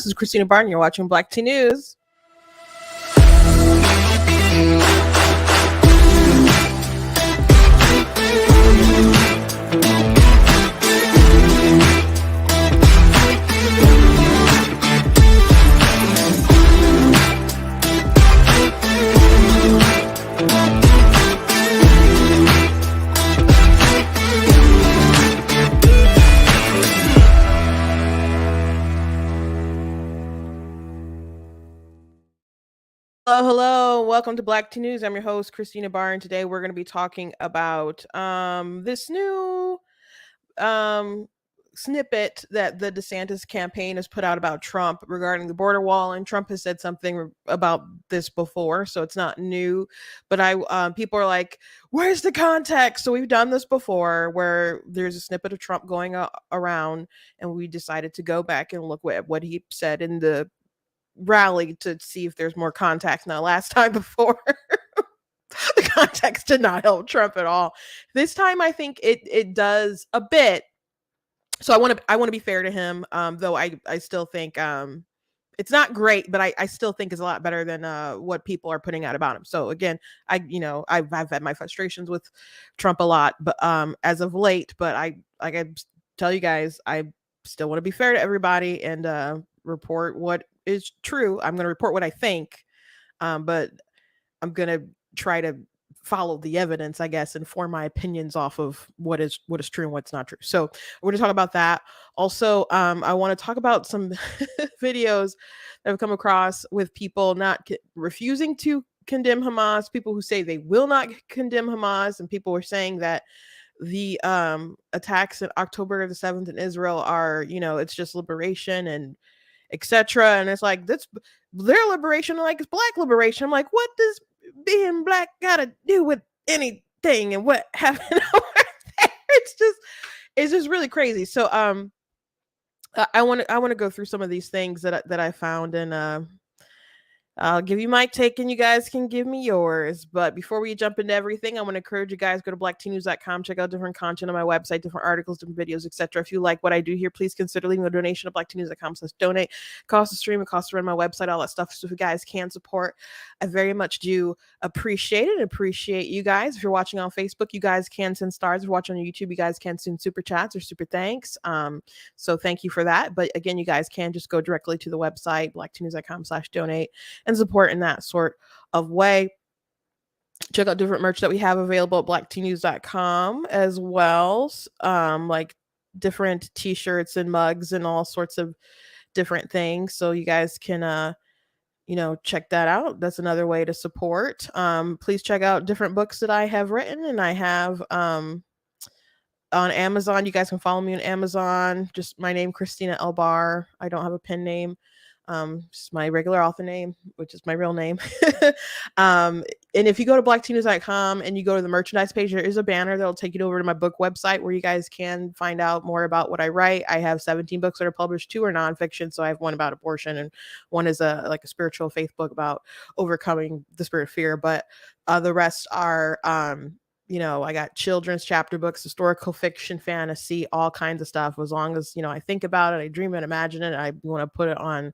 This is Christina Barton. You're watching Black Tea News. Hello. Welcome to Black Tea News. I'm your host, Christina Barr, and today we're going to be talking about this new snippet that the DeSantis campaign has put out about Trump regarding the border wall. And Trump has said something about this before, so it's not new. But people are like, where's the context? So we've done this before where there's a snippet of Trump going around, and we decided to go back and look at what he said in the rally to see if there's more context. Now, last time before, the context did not help Trump at all. This time, I think it does a bit. So I want to be fair to him, though I still think it's not great, but I still think it's a lot better than what people are putting out about him. So again, I've had my frustrations with Trump a lot, but as of late, but I tell you guys, I still want to be fair to everybody and report what is true. I'm going to report what I think, but I'm going to try to follow the evidence, I guess, and form my opinions off of what is true and what's not true. So we're going to talk about that. Also, I want to talk about some videos that have come across with people not refusing to condemn Hamas, people who say they will not condemn Hamas, and people were saying that the attacks in October the 7th in Israel are, it's just liberation and etc. And it's like, that's their liberation, like it's black liberation. I'm like, what does being black gotta do with anything and what happened over there? It's just really crazy. So I want to go through some of these things that I found, and I'll give you my take and you guys can give me yours. But before we jump into everything, I want to encourage you guys, go to blacktnews.com, check out different content on my website, different articles, different videos, etc. If you like what I do here, please consider leaving a donation at blacktnews.com/donate. Cost to stream, it costs to run my website, all that stuff. So if you guys can support, I very much do appreciate it. Appreciate you guys. If you're watching on Facebook, you guys can send stars. If you're watching on YouTube, you guys can send super chats or super thanks. So thank you for that. But again, you guys can just go directly to the website, blacktnews.com/donate. and support in that sort of way. Check out different merch that we have available at blacktnews.com as well, like different t-shirts and mugs and all sorts of different things. So you guys can check that out. That's another way to support. Please check out different books that I have written, and I have on Amazon. You guys can follow me on Amazon. Just my name, Christina L. Barr. I don't have a pen name. Just my regular author name, which is my real name. And if you go to blacktnews.com and you go to the merchandise page, there is a banner that'll take you over to my book website where you guys can find out more about what I write. I have 17 books that are published. 2 are nonfiction. So I have one about abortion, and one is a spiritual faith book about overcoming the spirit of fear. But the rest are I got children's chapter books, historical fiction, fantasy, all kinds of stuff. As long as, I think about it, I dream it, imagine it, I want to put it on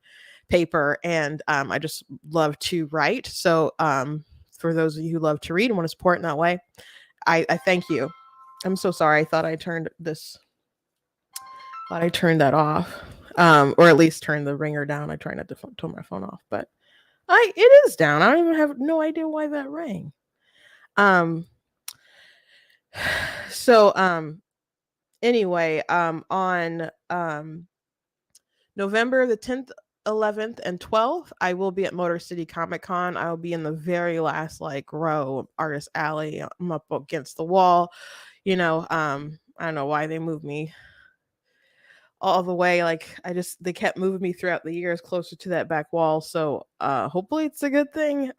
paper. And I just love to write. So for those of you who love to read and want to support in that way, I thank you. I'm so sorry. I thought I turned that off, or at least turned the ringer down. I try not to turn my phone off, but it is down. I don't even have no idea why that rang. So anyway, on November the 10th, 11th, and 12th, I will be at Motor City Comic Con. I will be in the very last row, Artist Alley. I'm up against the wall. I don't know why they moved me all the way. They kept moving me throughout the years closer to that back wall. So hopefully it's a good thing.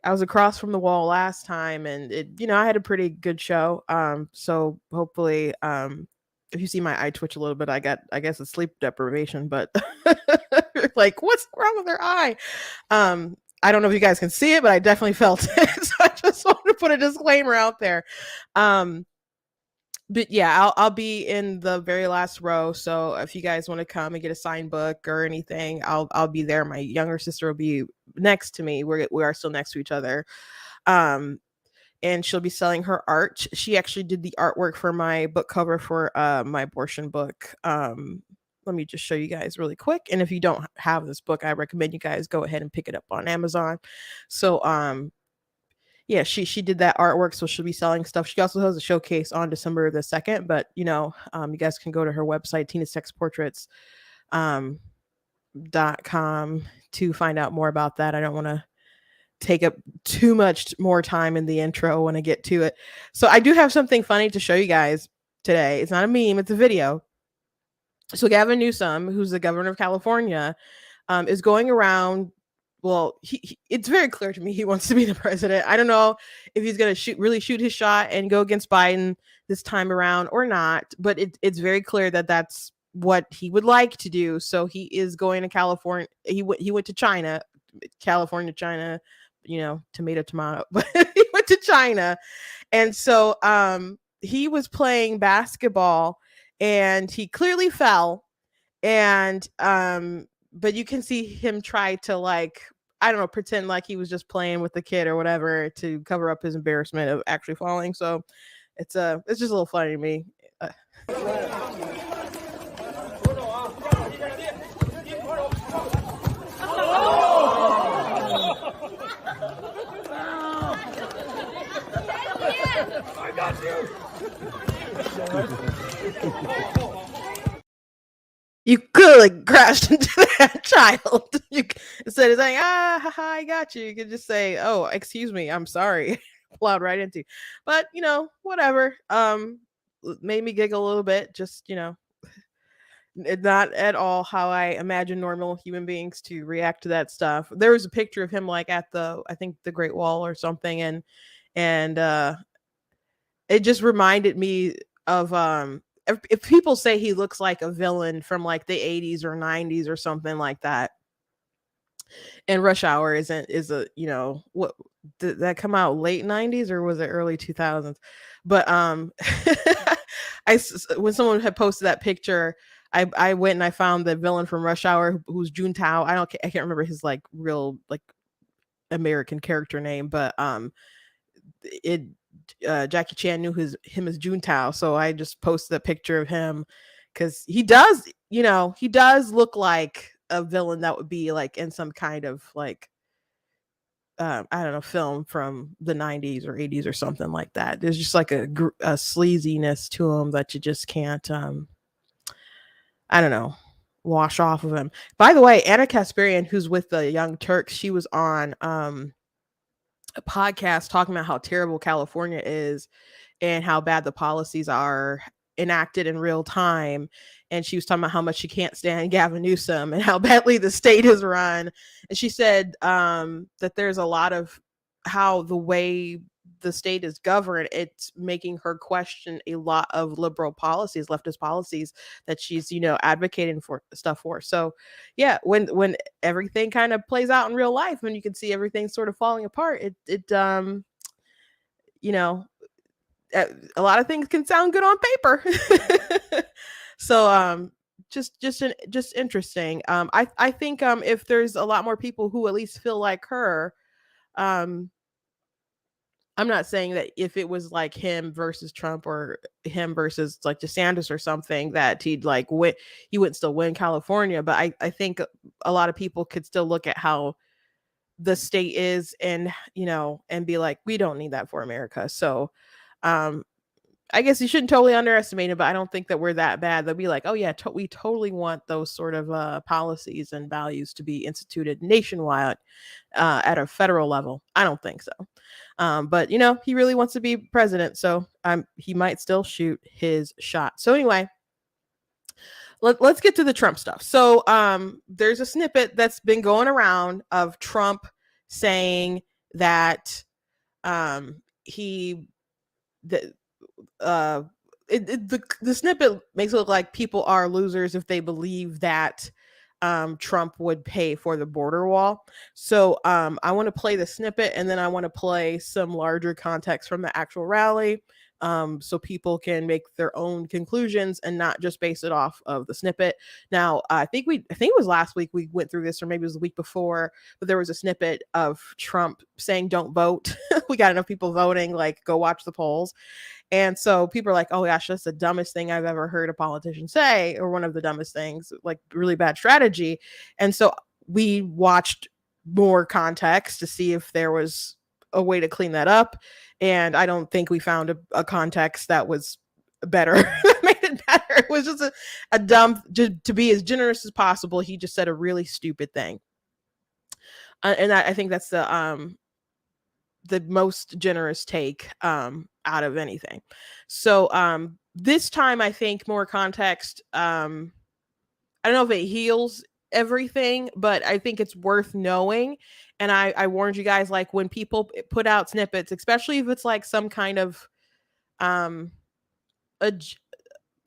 I was across from the wall last time, and I had a pretty good show. So hopefully, if you see my eye twitch a little bit, I guess it's sleep deprivation, but like, what's wrong with their eye? I don't know if you guys can see it, but I definitely felt it. So I just want to put a disclaimer out there. But yeah, I'll be in the very last row. So if you guys want to come and get a signed book or anything, I'll be there. My younger sister will be next to me. We are still next to each other. Um, and she'll be selling her art. She actually did the artwork for my book cover for my abortion book. Let me just show you guys really quick. And if you don't have this book, I recommend you guys go ahead and pick it up on Amazon. So yeah, she did that artwork, so she'll be selling stuff. She also has a showcase on December the 2nd, but you guys can go to her website, tinasexportraits .com, to find out more about that. I don't want to take up too much more time in the intro when I get to it. So I do have something funny to show you guys today. It's not a meme, it's a video. So Gavin Newsom, who's the governor of California, is going around. Well, it's very clear to me he wants to be the president. I don't know if he's going to really shoot his shot and go against Biden this time around or not, but it's very clear that that's what he would like to do. So he is going to California. He went to China, California, China, tomato, but he went to China. And so he was playing basketball and he clearly fell. And but you can see him try to, like, I don't know, pretend like he was just playing with the kid or whatever to cover up his embarrassment of actually falling. So it's just a little funny to me. I got you. You clearly crashed into that child. Instead of saying, haha, I got you. You could just say, oh, excuse me, I'm sorry. Plowed right into. But, whatever. Made me giggle a little bit. Just, not at all how I imagine normal human beings to react to that stuff. There was a picture of him like at I think the Great Wall or something. And it just reminded me of, if people say he looks like a villain from like the 80s or 90s or something like that, and Rush Hour is a, what, did that come out late 90s or was it early 2000s? But when someone had posted that picture, I went and I found the villain from Rush Hour, who's Juntao. I can't remember his like real like American character name, but Jackie Chan knew him as Juntao, so I just posted a picture of him because he does look like a villain that would be like in some kind of like I don't know, film from the 90s or 80s or something like that. There's just like a sleaziness to him that you just can't I don't know, wash off of him. By the way, Anna Kasparian, who's with the Young Turks, she was on a podcast talking about how terrible California is and how bad the policies are enacted in real time. And she was talking about how much she can't stand Gavin Newsom and how badly the state is run. And she said that there's a lot of how the way the state is governed, it's making her question a lot of liberal policies, leftist policies that she's, advocating for stuff for. So yeah, when everything kind of plays out in real life, when you can see everything sort of falling apart, you know, a lot of things can sound good on paper. So just interesting. I think if there's a lot more people who at least feel like her, I'm not saying that if it was like him versus Trump or him versus like DeSantis or something that he'd like win, he wouldn't still win California. But I think a lot of people could still look at how the state is and, and be like, we don't need that for America. So I guess you shouldn't totally underestimate it, but I don't think that we're that bad. They'll be like, oh yeah, we totally want those sort of policies and values to be instituted nationwide at a federal level. I don't think so. But he really wants to be president, so he might still shoot his shot. So anyway, let's get to the Trump stuff. So there's a snippet that's been going around of Trump saying that the snippet makes it look like people are losers if they believe that Trump would pay for the border wall. So I want to play the snippet and then I want to play some larger context from the actual rally so people can make their own conclusions and not just base it off of the snippet. Now, I think it was last week we went through this, or maybe it was the week before, but there was a snippet of Trump saying, "Don't vote." We got enough people voting, like, go watch the polls. And so people are like, "Oh gosh, that's the dumbest thing I've ever heard a politician say, or one of the dumbest things, like really bad strategy." And so we watched more context to see if there was a way to clean that up. And I don't think we found a context that was better that made it better. It was just a dumb, just to be as generous as possible. He just said a really stupid thing. And I think that's the most generous take out of anything. So this time I think more context. I don't know if it heals everything, but I think it's worth knowing. And I warned you guys, like, when people put out snippets, especially if it's like some kind of um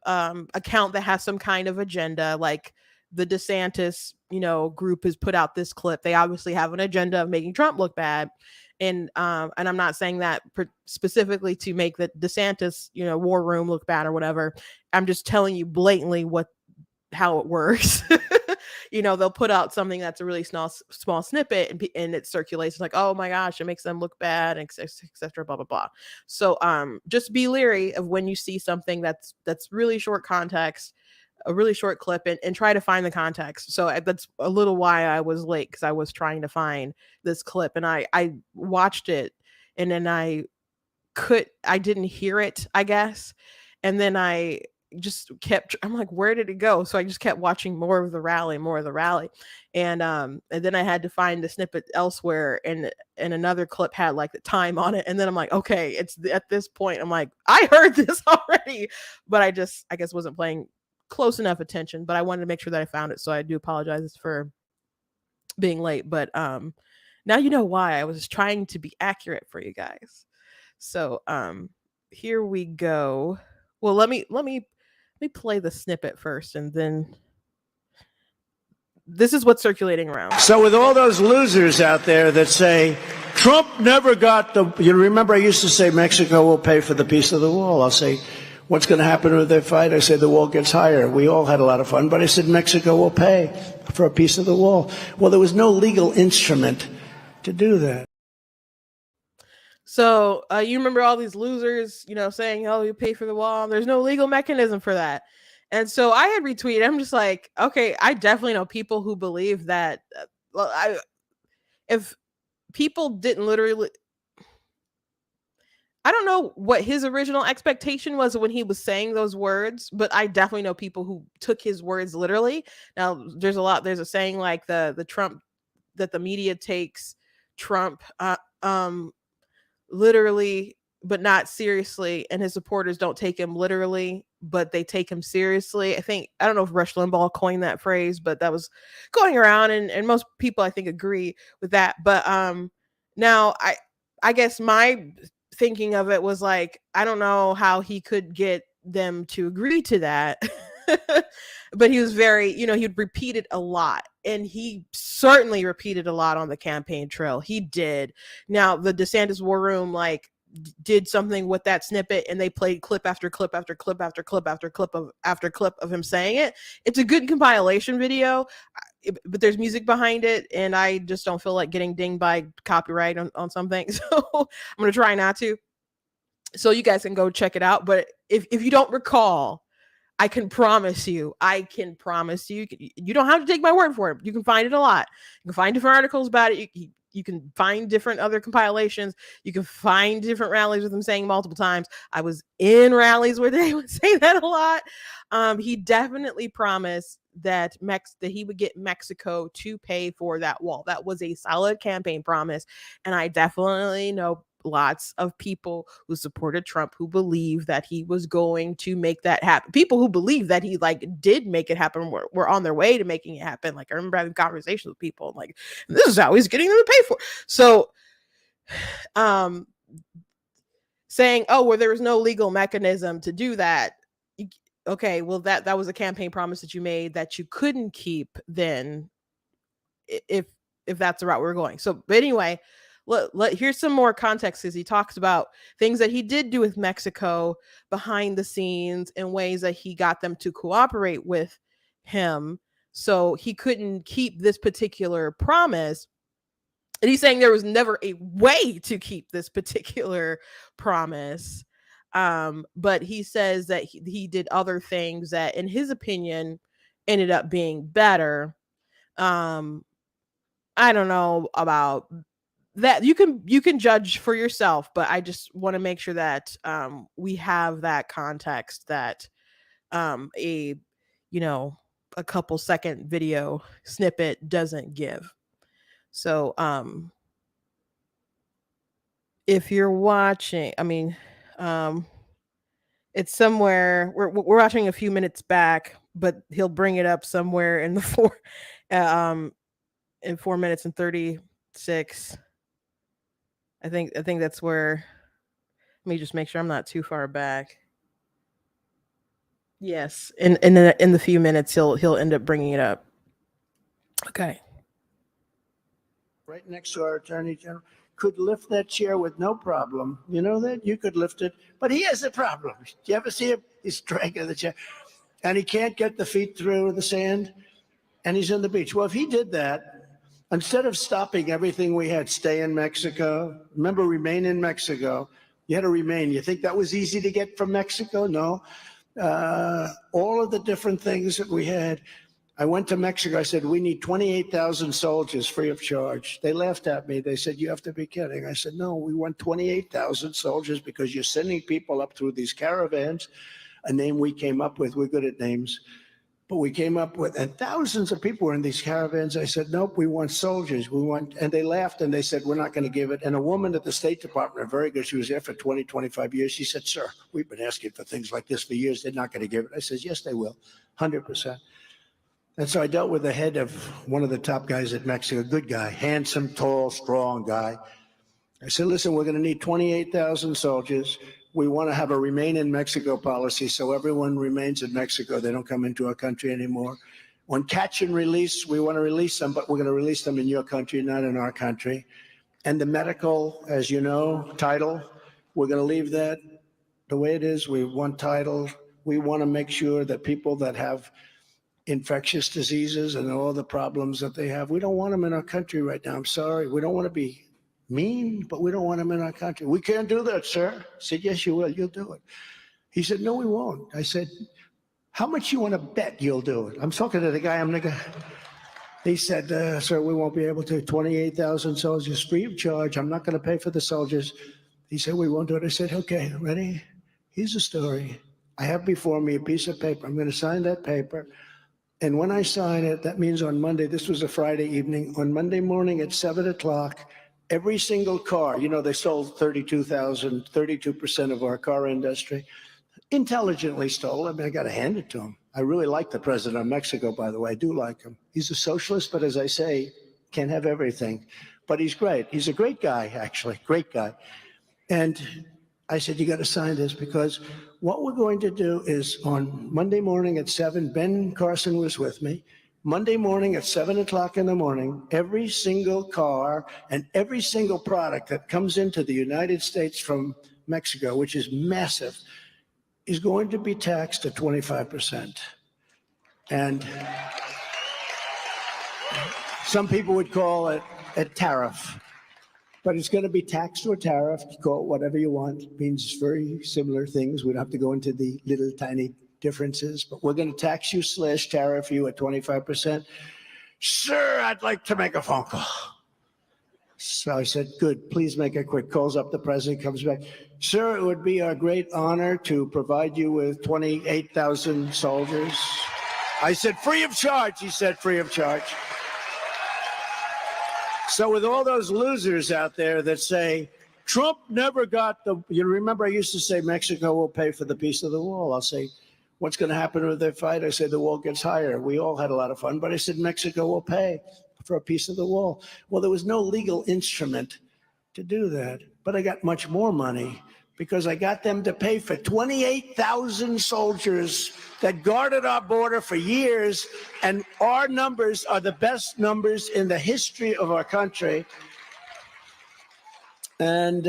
account that has some kind of agenda, like the DeSantis, group has put out this clip. They obviously have an agenda of making Trump look bad. And I'm not saying that specifically to make the DeSantis, war room look bad or whatever. I'm just telling you blatantly how it works. They'll put out something that's a really small snippet, and it circulates like, oh my gosh, it makes them look bad, etc. Blah blah blah. So just be leery of when you see something that's really short context, a really short clip, and try to find the context. So that's a little why I was late, because I was trying to find this clip, and I watched it, and then I didn't hear it, I guess. And then I'm like, where did it go? So I just kept watching more of the rally. And then I had to find the snippet elsewhere, and another clip had like the time on it. And then I'm like, okay, it's at this point, I'm like, I heard this already, but I guess wasn't paying close enough attention. But I wanted to make sure that I found it. So I do apologize for being late, but now you know why. I was trying to be accurate for you guys. So here we go. Well, let me play the snippet first, and then this is what's circulating around. So with all those losers out there that say Trump never got you remember I used to say Mexico will pay for the piece of the wall. I'll say, what's going to happen with their fight? I said the wall gets higher. We all had a lot of fun, but I said Mexico will pay for a piece of the wall. Well, there was no legal instrument to do that. So you remember all these losers, saying, "Oh, you pay for the wall." There's no legal mechanism for that. And so I had retweeted. I'm just like, okay, I definitely know people who believe that. If people didn't literally, I don't know what his original expectation was when he was saying those words, but I definitely know people who took his words literally. Now, there's a saying like the Trump, that the media takes Trump literally but not seriously, and his supporters don't take him literally but they take him seriously. I don't know if Rush Limbaugh coined that phrase, but that was going around, and most people I think agree with that. But now I guess my thinking of it was like, I don't know how he could get them to agree to that. But he was very, he'd repeat it a lot, and he certainly repeated a lot on the campaign trail. He did. Now the DeSantis war room did something with that snippet, and they played clip after clip after clip after clip after clip of him saying it. It's a good compilation video, but there's music behind it, and I just don't feel like getting dinged by copyright on something. So I'm gonna try not to. So you guys can go check it out. But if you don't recall, I can promise you, you don't have to take my word for it. You can find it a lot. You can find different articles about it. You can find different other compilations. You can find different rallies with him saying multiple times. I was in rallies where they would say that a lot. He definitely promised that he would get Mexico to pay for that wall. That was a solid campaign promise. And I definitely know lots of people who supported Trump who believe that he was going to make that happen. People who believe that he did make it happen were on their way to making it happen. Like, I remember having conversations with people like, this is how he's getting them to pay for it. So saying, oh, well, there was no legal mechanism to do that. Okay, well, that was a campaign promise that you made that you couldn't keep then, if that's the route we're going. So, but anyway, here's some more context as he talks about things that he did do with Mexico behind the scenes in ways that he got them to cooperate with him. So he couldn't keep this particular promise. And he's saying there was never a way to keep this particular promise. But he says that he did other things that, in his opinion, ended up being better. I don't know about that. You can judge for yourself, but I just want to make sure that we have that context that a a couple second video snippet doesn't give. So if you're watching, it's somewhere we're watching a few minutes back, but he'll bring it up somewhere in the in 4 minutes and 36. I think that's where. Let me just make sure I'm not too far back. Yes, in the few minutes he'll end up bringing it up. Okay. Right next to our Attorney General, could lift that chair with no problem. You know that? You could lift it. But he has a problem. Do you ever see him? He's dragging the chair. And he can't get the feet through the sand. And he's in the beach. Well, if he did that, instead of stopping everything we had, stay in Mexico, remember, remain in Mexico, you had to remain. You think that was easy to get from Mexico? No. All of the different things that we had. I went to Mexico. I said, we need 28,000 soldiers free of charge. They laughed at me. They said, you have to be kidding. I said, no, we want 28,000 soldiers because you're sending people up through these caravans, a name we came up with. We're good at names. But we came up with, and thousands of people were in these caravans. I said, nope, we want soldiers. And they laughed and they said, we're not going to give it. And a woman at the State Department, very good, she was there for 20, 25 years. She said, sir, we've been asking for things like this for years. They're not going to give it. I said, yes, they will, 100%. And so I dealt with the head of one of the top guys at Mexico, good guy, handsome, tall, strong guy. I said, listen, we're going to need 28,000 soldiers. We want to have a remain in Mexico policy so everyone remains in Mexico. They don't come into our country anymore. On catch and release, we want to release them, but we're going to release them in your country, not in our country. And the medical, as you know, title, we're going to leave that the way it is. We want title. We want to make sure that people that have infectious diseases and all the problems that they have, we don't want them in our country right now. I'm sorry. We don't want to be mean, but we don't want them in our country. We can't do that, sir. I said, yes, you will. You'll do it. He said, no, we won't. I said, how much you want to bet you'll do it? I'm talking to the guy. He said, sir, we won't be able to. 28,000 soldiers free of charge. I'm not going to pay for the soldiers. He said, we won't do it. I said, okay, ready? Here's the story. I have before me a piece of paper. I'm going to sign that paper. And when I sign it, that means on Monday, this was a Friday evening, on Monday morning at 7 o'clock, every single car, they sold 32% of our car industry, intelligently stole. I got to hand it to him. I really like the president of Mexico, by the way. I do like him. He's a socialist, but as I say, can't have everything. But he's great. He's a great guy, actually, great guy. And I said, you got to sign this because what we're going to do is on Monday morning at 7, Ben Carson was with me. Monday morning at 7 o'clock in the morning, every single car and every single product that comes into the United States from Mexico, which is massive, is going to be taxed at 25%. And some people would call it a tariff. But it's going to be taxed or tariff. Call it whatever you want. It means very similar things. We don't have to go into the little tiny differences. But we're going to tax you / tariff you at 25%. Sir, I'd like to make a phone call. So I said, good, please make it quick. Calls up the president, comes back. Sir, it would be our great honor to provide you with 28,000 soldiers. I said, free of charge. He said, free of charge. So with all those losers out there that say, Trump never got you remember I used to say Mexico will pay for the piece of the wall. I'll say, what's going to happen with their fight? I said, the wall gets higher. We all had a lot of fun, but I said, Mexico will pay for a piece of the wall. Well, there was no legal instrument to do that, but I got much more money because I got them to pay for 28,000 soldiers that guarded our border for years, and our numbers are the best numbers in the history of our country. And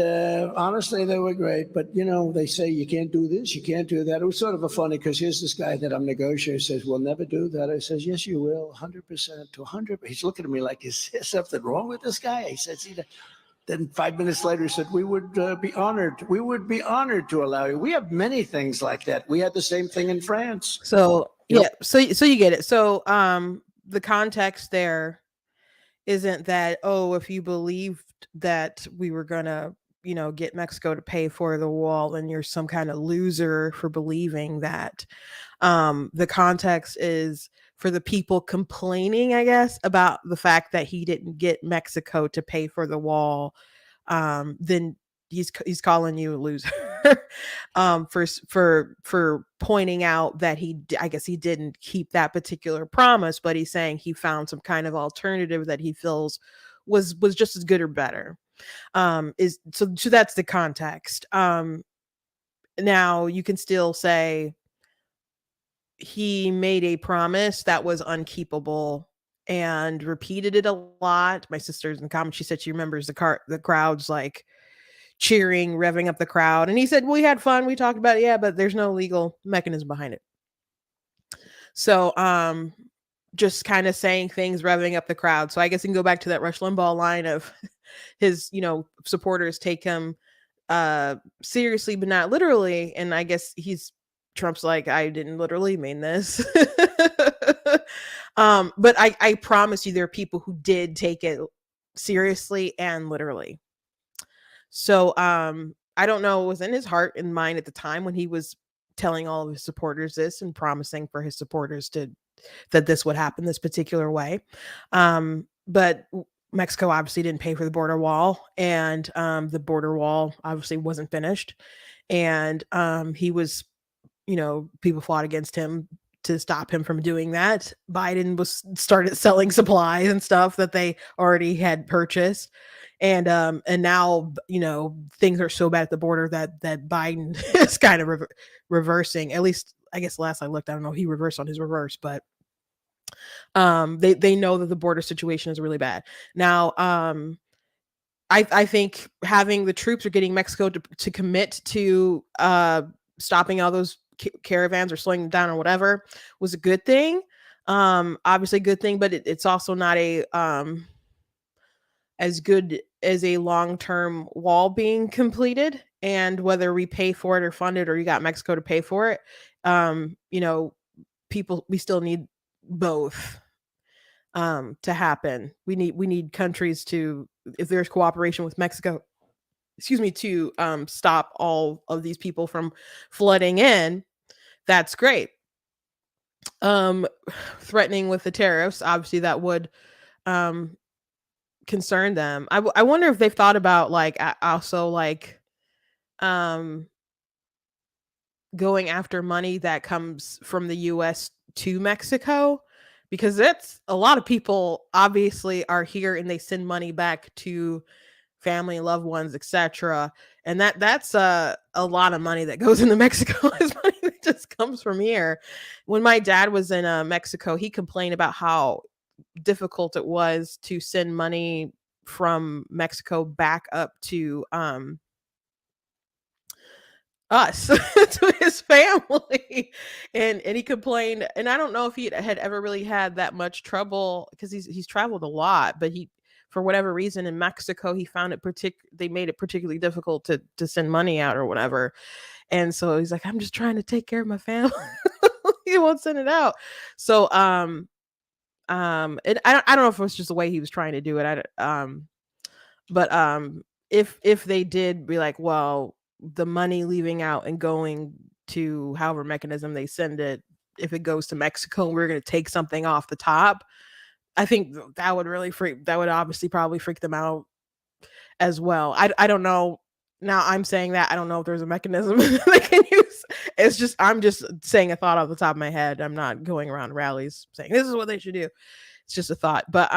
honestly, they were great. But, they say you can't do this, you can't do that. It was sort of a funny, because here's this guy that I'm negotiating, says, we'll never do that. I says, yes, you will, 100% to 100. He's looking at me like, is there something wrong with this guy? He says, then 5 minutes later, he said, we would be honored. We would be honored to allow you. We have many things like that. We had the same thing in France. So yeah, so you get it. So the context there isn't that, oh, if you believed that we were gonna, get Mexico to pay for the wall, and you're some kind of loser for believing that. The context is for the people complaining, I guess, about the fact that he didn't get Mexico to pay for the wall. Then he's calling you a loser. For pointing out that I guess he didn't keep that particular promise, but he's saying he found some kind of alternative that he feels was just as good or better. So that's the context. Now you can still say he made a promise that was unkeepable and repeated it a lot. My sister's in the comments, she said she remembers the crowds like cheering, revving up the crowd. And he said, we had fun, we talked about it, yeah, but there's no legal mechanism behind it. So just kind of saying things, revving up the crowd. So I guess you can go back to that Rush Limbaugh line of his, supporters take him seriously, but not literally. And I guess Trump's like, I didn't literally mean this. But I promise you there are people who did take it seriously and literally. So I don't know what was in his heart and mind at the time when he was telling all of his supporters this and promising for his supporters that this would happen this particular way. But Mexico obviously didn't pay for the border wall, and the border wall obviously wasn't finished. And he was, people fought against him to stop him from doing that. Biden started selling supplies and stuff that they already had purchased. And now, things are so bad at the border that Biden is kind of reversing. At least, I guess last I looked, I don't know, he reversed on his reverse, but they know that the border situation is really bad. Now, I think having the troops or getting Mexico to commit to stopping all those caravans or slowing them down or whatever was a good thing. Obviously a good thing, but it's also not a as good as a long-term wall being completed. And whether we pay for it or fund it, or you got Mexico to pay for it, we still need both to happen. We need countries to, if there's cooperation with Mexico, to stop all of these people from flooding in, that's great. Threatening with the tariffs, obviously that would concern them. I wonder if they've thought about also going after money that comes from the US to Mexico, because that's a lot of people obviously are here and they send money back to family, loved ones, etc. And that's a lot of money that goes into Mexico is money that just comes from here. When my dad was in Mexico, he complained about how difficult it was to send money from Mexico back up to us to his family. And he complained, and I don't know if he had ever really had that much trouble, because he's traveled a lot, but he, for whatever reason in Mexico, he found it they made it particularly difficult to send money out or whatever. And so he's like, I'm just trying to take care of my family. He won't send it out. So and I don't know if it was just the way he was trying to do it. But if they did be like, well, the money leaving out and going to however mechanism they send it, if it goes to Mexico, we're going to take something off the top. I think that would obviously probably freak them out as well. I don't know. Now I'm saying that I don't know if there's a mechanism they can use. I'm just saying a thought off the top of my head. I'm not going around rallies saying this is what they should do. It's just a thought. But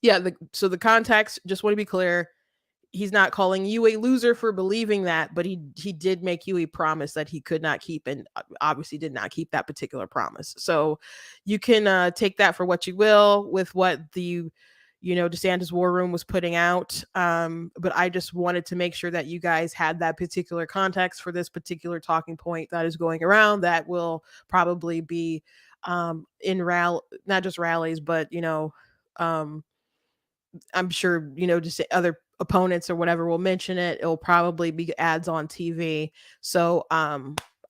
yeah, so the context, just want to be clear, he's not calling you a loser for believing that, but he did make you a promise that he could not keep, and obviously did not keep that particular promise. So you can take that for what you will with what the DeSantis War Room was putting out. But I just wanted to make sure that you guys had that particular context for this particular talking point that is going around that will probably be in not just rallies, but um, I'm sure, just other opponents or whatever will mention it. It'll probably be ads on TV. So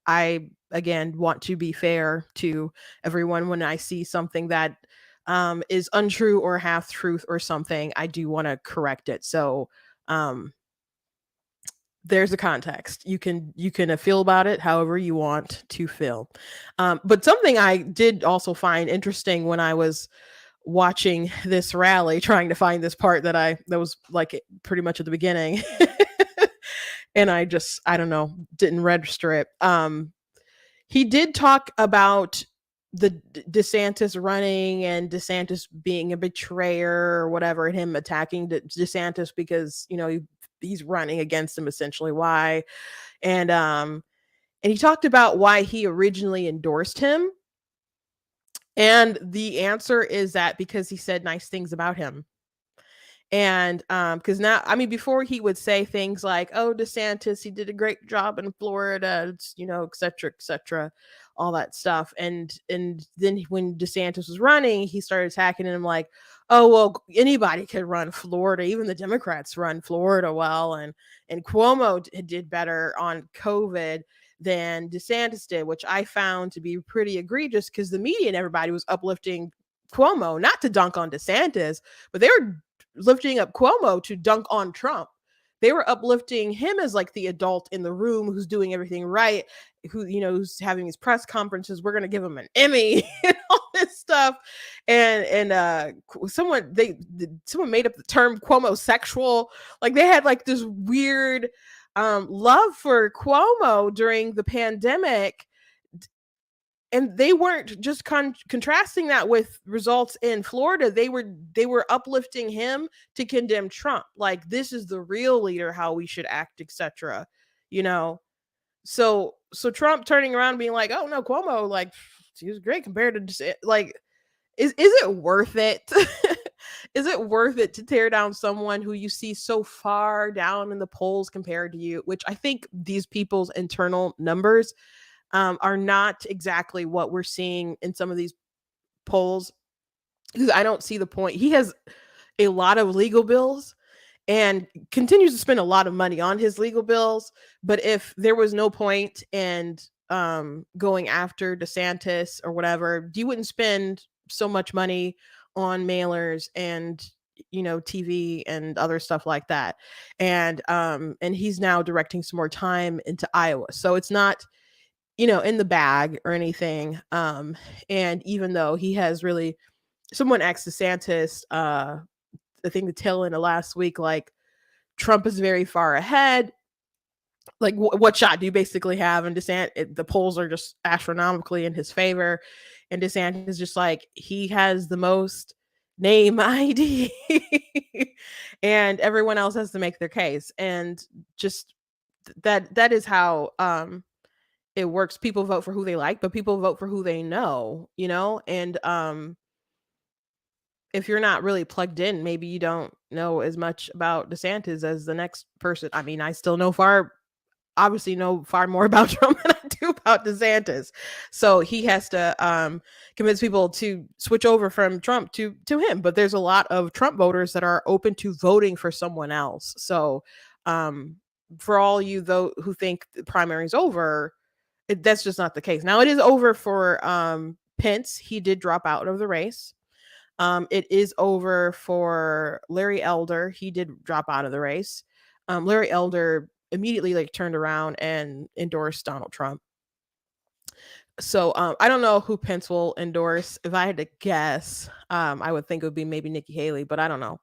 I again want to be fair to everyone. When I see something that is untrue or half truth or something, I do want to correct it. So um there's a context. You can feel about it however you want to feel. But something I did also find interesting when I was watching this rally, trying to find this part that was like pretty much at the beginning, and I don't know, didn't register it. He did talk about the DeSantis running and DeSantis being a betrayer or whatever, and him attacking DeSantis because he's running against him, essentially. Why? And he talked about why he originally endorsed him, and the answer is that because he said nice things about him. And because now, I mean, before he would say things like, "Oh, DeSantis, he did a great job in Florida," et cetera, all that stuff. And then when DeSantis was running, he started attacking him like, "Oh, well, anybody could run Florida. Even the Democrats run Florida well, and Cuomo did better on COVID than DeSantis did," which I found to be pretty egregious because the media and everybody was uplifting Cuomo, not to dunk on DeSantis, but they were lifting up Cuomo to dunk on Trump. They were uplifting him as like the adult in the room who's doing everything right, who's having these press conferences. We're gonna give him an Emmy and all this stuff. And someone made up the term Cuomo sexual. Like they had like this weird love for Cuomo during the pandemic, and they weren't just contrasting that with results in Florida. They were uplifting him to condemn Trump. Like, this is the real leader, how we should act, etc. You know, so Trump turning around and being like, "Oh no, Cuomo, like he was great compared to like." Is it worth it? Is it worth it to tear down someone who you see so far down in the polls compared to you? Which I think these people's internal numbers are not exactly what we're seeing in some of these polls. Because I don't see the point. He has a lot of legal bills and continues to spend a lot of money on his legal bills. But if there was no point in going after DeSantis or whatever, you wouldn't spend so much money on mailers and TV and other stuff like that. And he's now directing some more time into Iowa. So it's not in the bag or anything. And even though he has really, someone asked DeSantis, I think the tail end of last week, like, Trump is very far ahead. Like, what shot do you basically have? And the polls are just astronomically in his favor. And DeSantis is just like, he has the most name ID and everyone else has to make their case. And just that is how it works. People vote for who they like, but people vote for who they know, and if you're not really plugged in, maybe you don't know as much about DeSantis as the next person. I mean, I still obviously know far more about Trump than I do about DeSantis. So he has to convince people to switch over from Trump to him. But there's a lot of Trump voters that are open to voting for someone else. So for all you though who think the primary is over, that's just not the case. Now it is over for Pence. He did drop out of the race. It is over for Larry Elder. He did drop out of the race. Larry Elder immediately turned around and endorsed Donald Trump. So I don't know who Pence will endorse. If I had to guess, I would think it would be maybe Nikki Haley, but I don't know.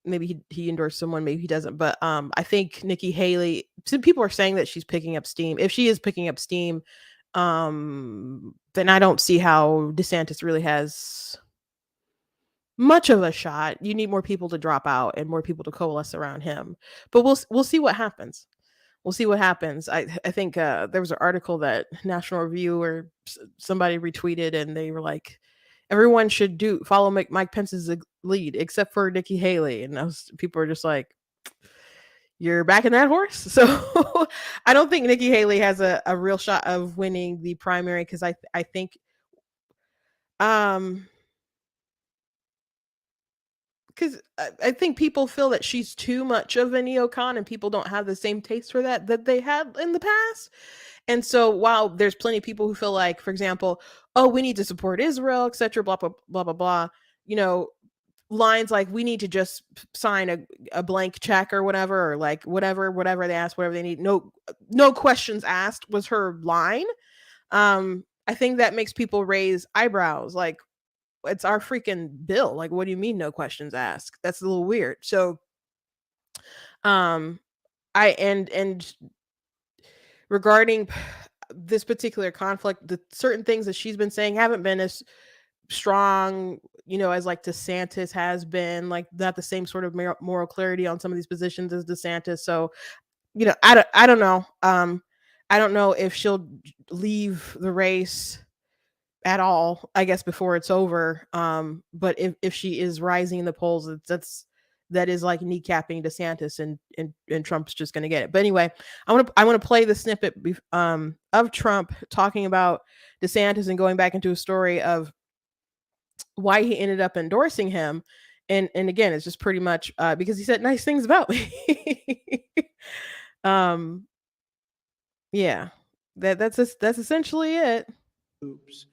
Maybe he endorsed someone, maybe he doesn't. But I think Nikki Haley, some people are saying that she's picking up steam. If she is picking up steam, then I don't see how DeSantis really has much of a shot. You need more people to drop out and more people to coalesce around him. But we'll see what happens. We'll see what happens. I think there was an article that National Review or somebody retweeted, and they were like, everyone should follow Mike Pence's lead, except for Nikki Haley, and people are just like, "You're backing that horse." So I don't think Nikki Haley has a real shot of winning the primary because I think um because I think people feel that she's too much of a neocon, and people don't have the same taste for that they had in the past. And so while there's plenty of people who feel like, for example, oh, we need to support Israel, etc., blah blah blah blah blah, you know, lines like we need to just sign a blank check or whatever, or like whatever they ask, whatever they need, no questions asked was her line. I think that makes people raise eyebrows, like, it's our freaking bill, like, what do you mean no questions asked? That's a little weird. So um I and regarding this particular conflict, the certain things that she's been saying haven't been as strong, as like DeSantis has been, like not the same sort of moral clarity on some of these positions as DeSantis. So, I don't know. I don't know if she'll leave the race at all, I guess, before it's over. But if she is rising in the polls, that is like kneecapping DeSantis, and Trump's just going to get it. But anyway, I want to play the snippet of Trump talking about DeSantis and going back into a story of why he ended up endorsing him. And again, it's just pretty much because he said nice things about me. um yeah, that's essentially it. Oops.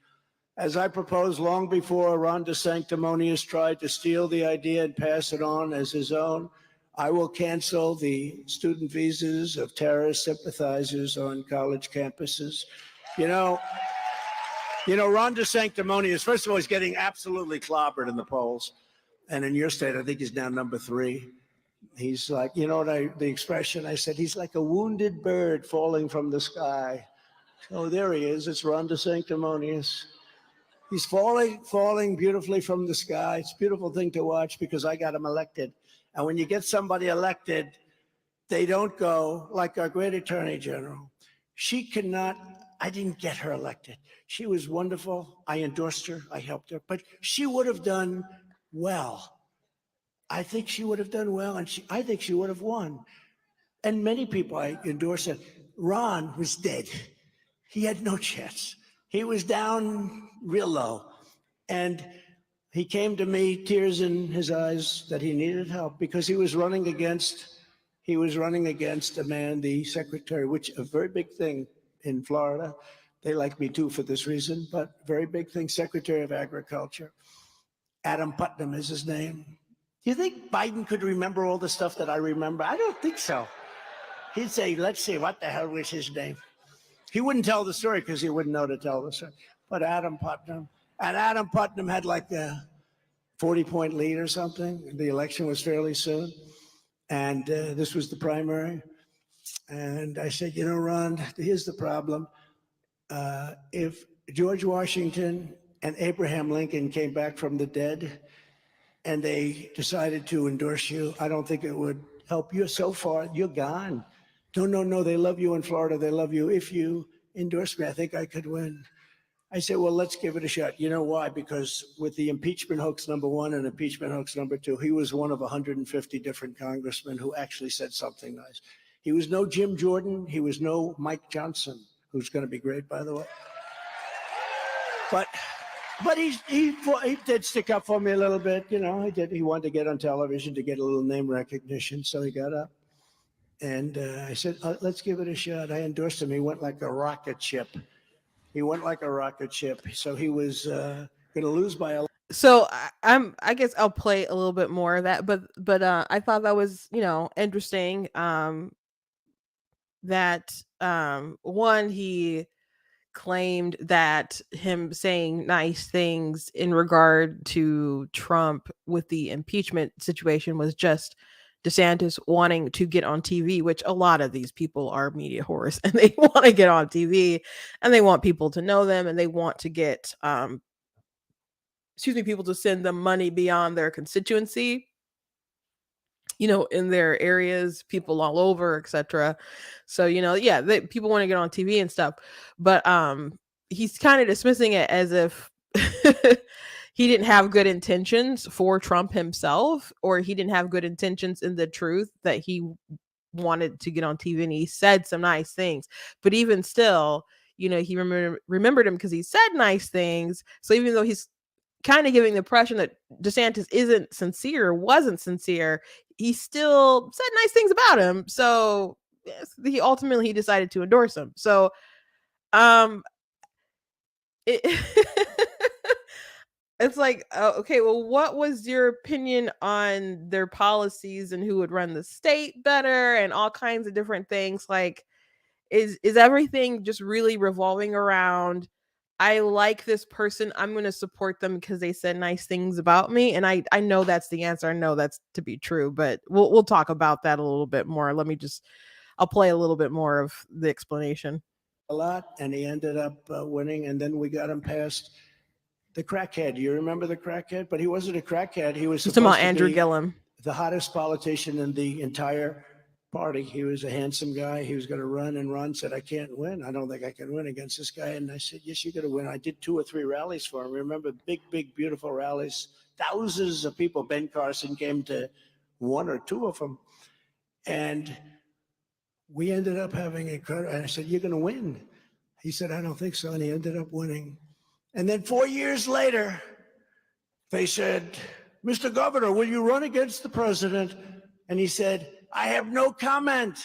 As I proposed long before Ron DeSanctimonious tried to steal the idea and pass it on as his own, I will cancel the student visas of terrorist sympathizers on college campuses. Ron DeSanctimonious, first of all, he's getting absolutely clobbered in the polls. And in your state, I think he's now number 3. He's like, the expression I said, he's like a wounded bird falling from the sky. Oh, there he is. It's Ron DeSanctimonious. He's falling beautifully from the sky. It's a beautiful thing to watch because I got him elected. And when you get somebody elected, they don't go like our great attorney general. I didn't get her elected. She was wonderful. I endorsed her. I helped her. But she would have done well. I think she would have done well. And I think she would have won. And many people I endorsed her. Ron was dead. He had no chance. He was down real low. And he came to me, tears in his eyes, that he needed help because he was running against a man, the secretary, which a very big thing in Florida. They like me too for this reason, but very big thing, Secretary of Agriculture. Adam Putnam is his name. Do you think Biden could remember all the stuff that I remember? I don't think so. He'd say, let's see, what the hell was his name? He wouldn't tell the story because he wouldn't know to tell the story. But Adam Putnam had like a 40-point lead or something. The election was fairly soon. And this was the primary. And I said, Ron, here's the problem. If George Washington and Abraham Lincoln came back from the dead and they decided to endorse you, I don't think it would help you. So far, you're gone. No, they love you in Florida. They love you. If you endorse me, I think I could win. I said, well, let's give it a shot. You know why? Because with the impeachment hoax #1 and impeachment hoax #2, he was one of 150 different congressmen who actually said something nice. He was no Jim Jordan. He was no Mike Johnson, who's going to be great, by the way. But he did stick up for me a little bit. He did. He wanted to get on television to get a little name recognition, so he got up. And I said, let's give it a shot. I endorsed him. He went like a rocket ship. So he was going to lose by a. So I guess I'll play a little bit more of that, but I thought that was interesting. That one, he claimed that him saying nice things in regard to Trump with the impeachment situation was just DeSantis wanting to get on TV, which a lot of these people are media whores and they want to get on TV and they want people to know them and they want to get people to send them money beyond their constituency, in their areas, people all over, etc. So, people want to get on TV and stuff, but he's kind of dismissing it as if he didn't have good intentions for Trump himself, or he didn't have good intentions in the truth that he wanted to get on TV, and he said some nice things. But even still, he remembered him because he said nice things. So even though he's kind of giving the impression that DeSantis isn't sincere, wasn't sincere, he still said nice things about him. So yes, he decided to endorse him. So um it it's like, okay, well, what was your opinion on their policies and who would run the state better and all kinds of different things? Like, is everything just really revolving around, I like this person, I'm going to support them because they said nice things about me? And I know that's the answer. I know that's to be true, but we'll talk about that a little bit more. I'll play a little bit more of the explanation. A lot, and he ended up winning, and then we got him past the crackhead. You remember the crackhead? But he wasn't a crackhead. He was Talking about supposed to Andrew be Gillum. the hottest politician in the entire party. He was a handsome guy. He was going to run and run, said, I can't win. I don't think I can win against this guy. And I said, yes, you're going to win. I did 2 or 3 rallies for him. Remember, big, big, beautiful rallies. Thousands of people. Ben Carson came to 1 or 2 of them. And we ended up having incredible. And I said, you're going to win. He said, I don't think so. And he ended up winning. And then 4 years later, they said, Mr. Governor, will you run against the president? And he said, I have no comment.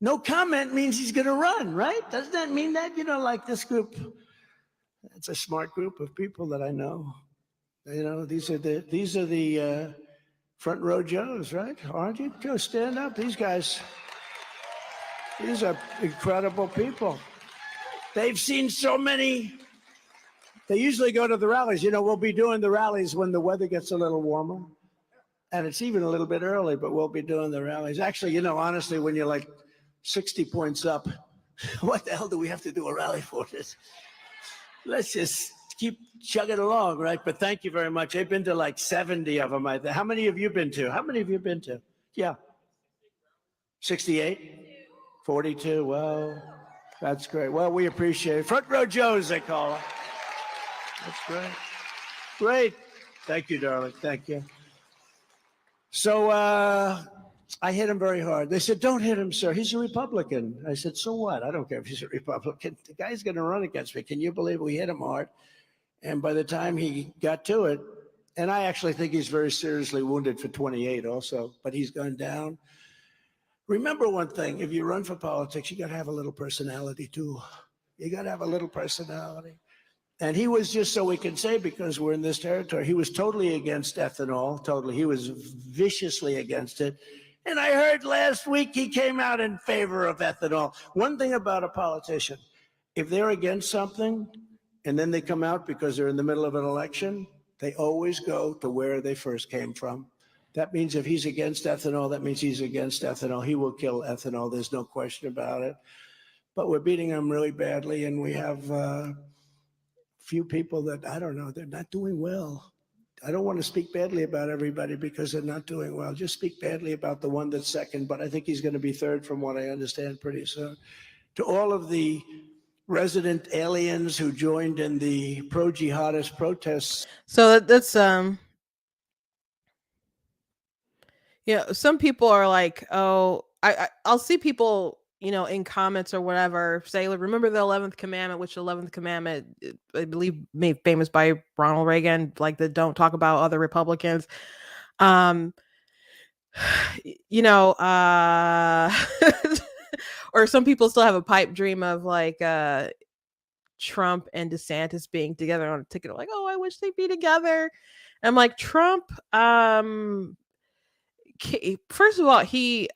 No comment means he's going to run, right? Doesn't that mean that? Like this group, it's a smart group of people that I know. These are the front row Joes, right? Aren't you? Joe, stand up. These guys, these are incredible people. They've seen so many. They usually go to the rallies. We'll be doing the rallies when the weather gets a little warmer. And it's even a little bit early, but we'll be doing the rallies. Actually, honestly, when you're like 60 points up, what the hell do we have to do a rally for this? Let's just keep chugging along, right? But thank you very much. I've been to like 70 of them. How many have you been to? How many have you been to? Yeah. 68? 42? Well, that's great. Well, we appreciate it. Front row Joes, they call it. That's great. Great. Thank you, darling. Thank you. So I hit him very hard. They said, don't hit him, sir. He's a Republican. I said, so what? I don't care if he's a Republican. The guy's going to run against me. Can you believe we hit him hard? And by the time he got to it, and I actually think he's very seriously wounded for 28 also, but he's gone down. Remember one thing, if you run for politics, you got to have a little personality too. You got to have a little personality. And he was, just so we can say, because we're in this territory, he was totally against ethanol, totally. He was viciously against it. And I heard last week he came out in favor of ethanol. One thing about a politician, if they're against something and then they come out because they're in the middle of an election, they always go to where they first came from. That means if he's against ethanol, that means he's against ethanol. He will kill ethanol. There's no question about it. But we're beating him really badly, and we have few people that, I don't know, they're not doing well. I don't want to speak badly about everybody because they're not doing well. Just speak badly about the one that's second, but I think he's going to be third from what I understand pretty soon. To all of the resident aliens who joined in the pro-jihadist protests. So that's some people are like, oh, I'll see people, in comments or whatever, say, like, remember the 11th commandment, which the 11th commandment, I believe, made famous by Ronald Reagan, like the don't talk about other Republicans. Or some people still have a pipe dream of like Trump and DeSantis being together on a ticket. Like, oh, I wish they'd be together. I'm like, Trump, first of all, he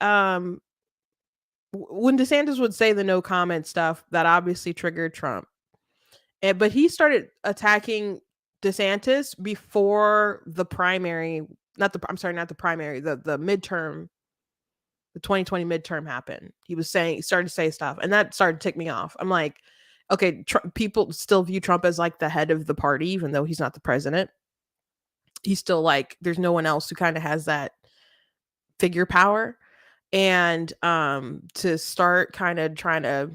when DeSantis would say the no comment stuff, that obviously triggered Trump. But he started attacking DeSantis before the primary, not the primary, the midterm, the 2020 midterm happened. He started to say stuff, and that started to tick me off. I'm like, okay, people still view Trump as like the head of the party, even though he's not the president. He's still like, there's no one else who kind of has that figure power. And to start kind of trying to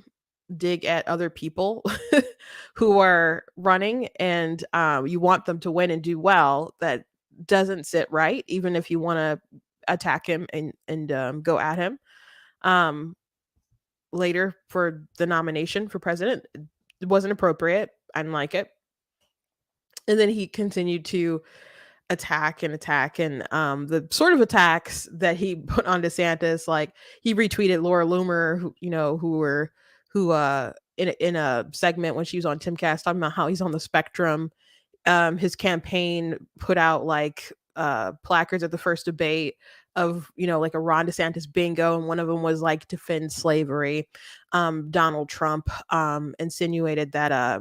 dig at other people who are running, and you want them to win and do well, that doesn't sit right, even if you want to attack him and go at him um, later for the nomination for president. It wasn't appropriate. I didn't like it. And then he continued to attack and attack, and the sort of attacks that he put on DeSantis, like he retweeted Laura Loomer, who in a segment when she was on Timcast talking about how he's on the spectrum. His campaign put out like placards at the first debate of, like a Ron DeSantis bingo, and one of them was like defend slavery. Donald Trump insinuated that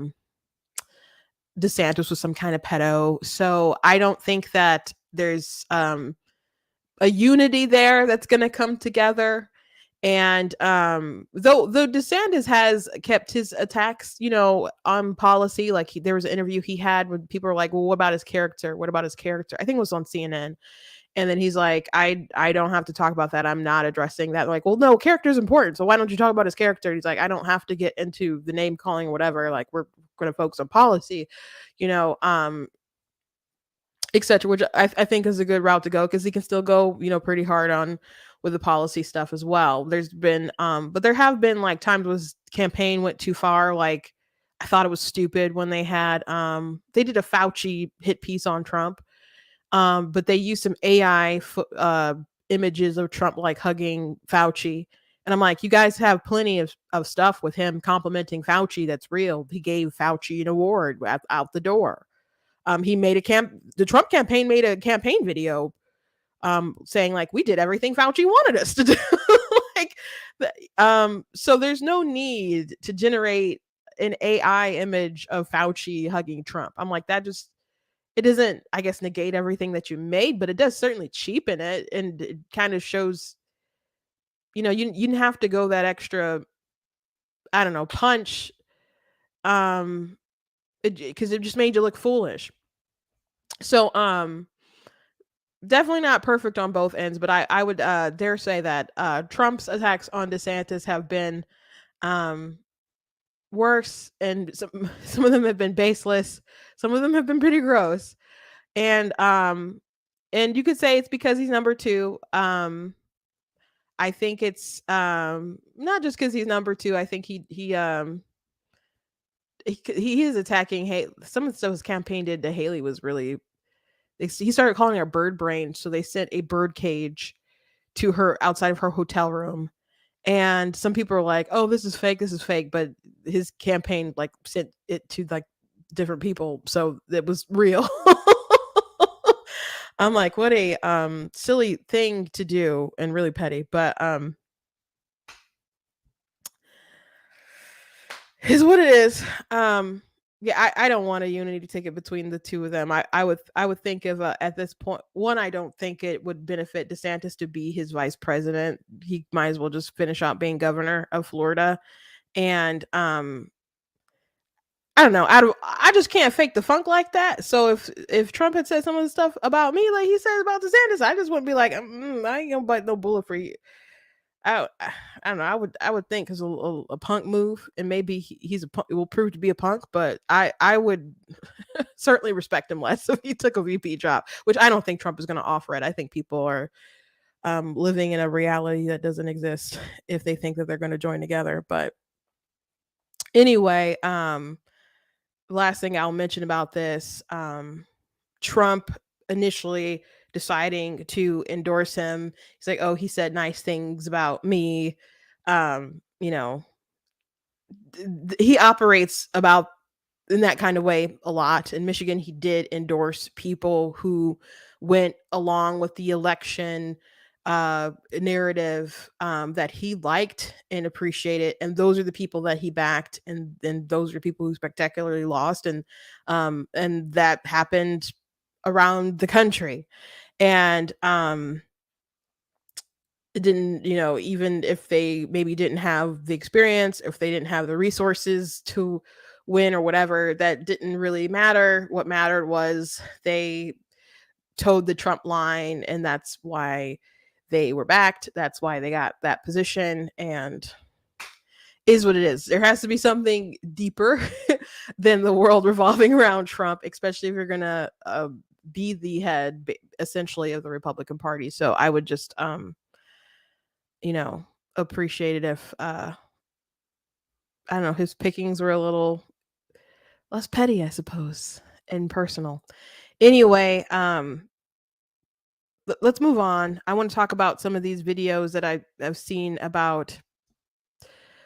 DeSantis was some kind of pedo. So I don't think that there's a unity there that's going to come together. And though DeSantis has kept his attacks, on policy, like there was an interview he had when people were like, "Well, what about his character? What about his character?" I think it was on CNN. And then he's like, I don't have to talk about that. I'm not addressing that. Like, well, no, character is important. So why don't you talk about his character? He's like, I don't have to get into the name calling or whatever. Like, we're going to focus on policy, you know, um, etc. Which I think is a good route to go, because he can still go, pretty hard on with the policy stuff as well. There's been, but there have been like times when his campaign went too far. Like, I thought it was stupid when they did a Fauci hit piece on Trump, but they used some AI images of Trump like hugging Fauci. And I'm like, you guys have plenty of stuff with him complimenting Fauci that's real. He gave Fauci an award out the door. He made the Trump campaign made a campaign video saying like, we did everything Fauci wanted us to do. like, so there's no need to generate an AI image of Fauci hugging Trump. I'm like, it doesn't, I guess, negate everything that you made, but it does certainly cheapen it, and it kind of shows, you didn't have to go that extra, I don't know, punch, because it just made you look foolish. So, definitely not perfect on both ends, but I would dare say that Trump's attacks on DeSantis have been um, worse, and some of them have been baseless. Some of them have been pretty gross, and you could say it's because he's number two. I think it's not just because he's number two. I think he is attacking Haley. Some of the stuff his campaign did to Haley was really. He started calling her bird brain, so they sent a bird cage to her outside of her hotel room. And some people are like, "Oh, this is fake. This is fake." But his campaign like sent it to like different people, so it was real. I'm like, what a silly thing to do, and really petty. But is what it is. Yeah, I don't want a unity ticket between the two of them. I would think of at this point, one, I don't think it would benefit DeSantis to be his vice president. He might as well just finish out being governor of Florida. And I don't know. I just can't fake the funk like that. So if Trump had said some of the stuff about me like he says about DeSantis, I just wouldn't be like, I ain't gonna bite no bullet for you. I don't know. I would think it's a punk move, and maybe he's a punk, it will prove to be a punk. But I would certainly respect him less if he took a VP job, which I don't think Trump is going to offer it. I think people are living in a reality that doesn't exist if they think that they're going to join together. But anyway, last thing I'll mention about this, Trump initially deciding to endorse him. He's like, "Oh, he said nice things about me." You know, he operates about in that kind of way a lot. In Michigan, he did endorse people who went along with the election narrative that he liked and appreciated, and those are the people that he backed, and then those are people who spectacularly lost, and that happened around the country. And it didn't, even if they maybe didn't have the experience, if they didn't have the resources to win or whatever, that didn't really matter. What mattered was they towed the Trump line, and that's why they were backed. That's why they got that position. And is what it is. There has to be something deeper than the world revolving around Trump, especially if you're gonna be the head, essentially, of the Republican Party. So I would just, you know, appreciate it if I don't know, his pickings were a little less petty, I suppose, and personal. Anyway, let's move on. I want to talk about some of these videos that I've seen about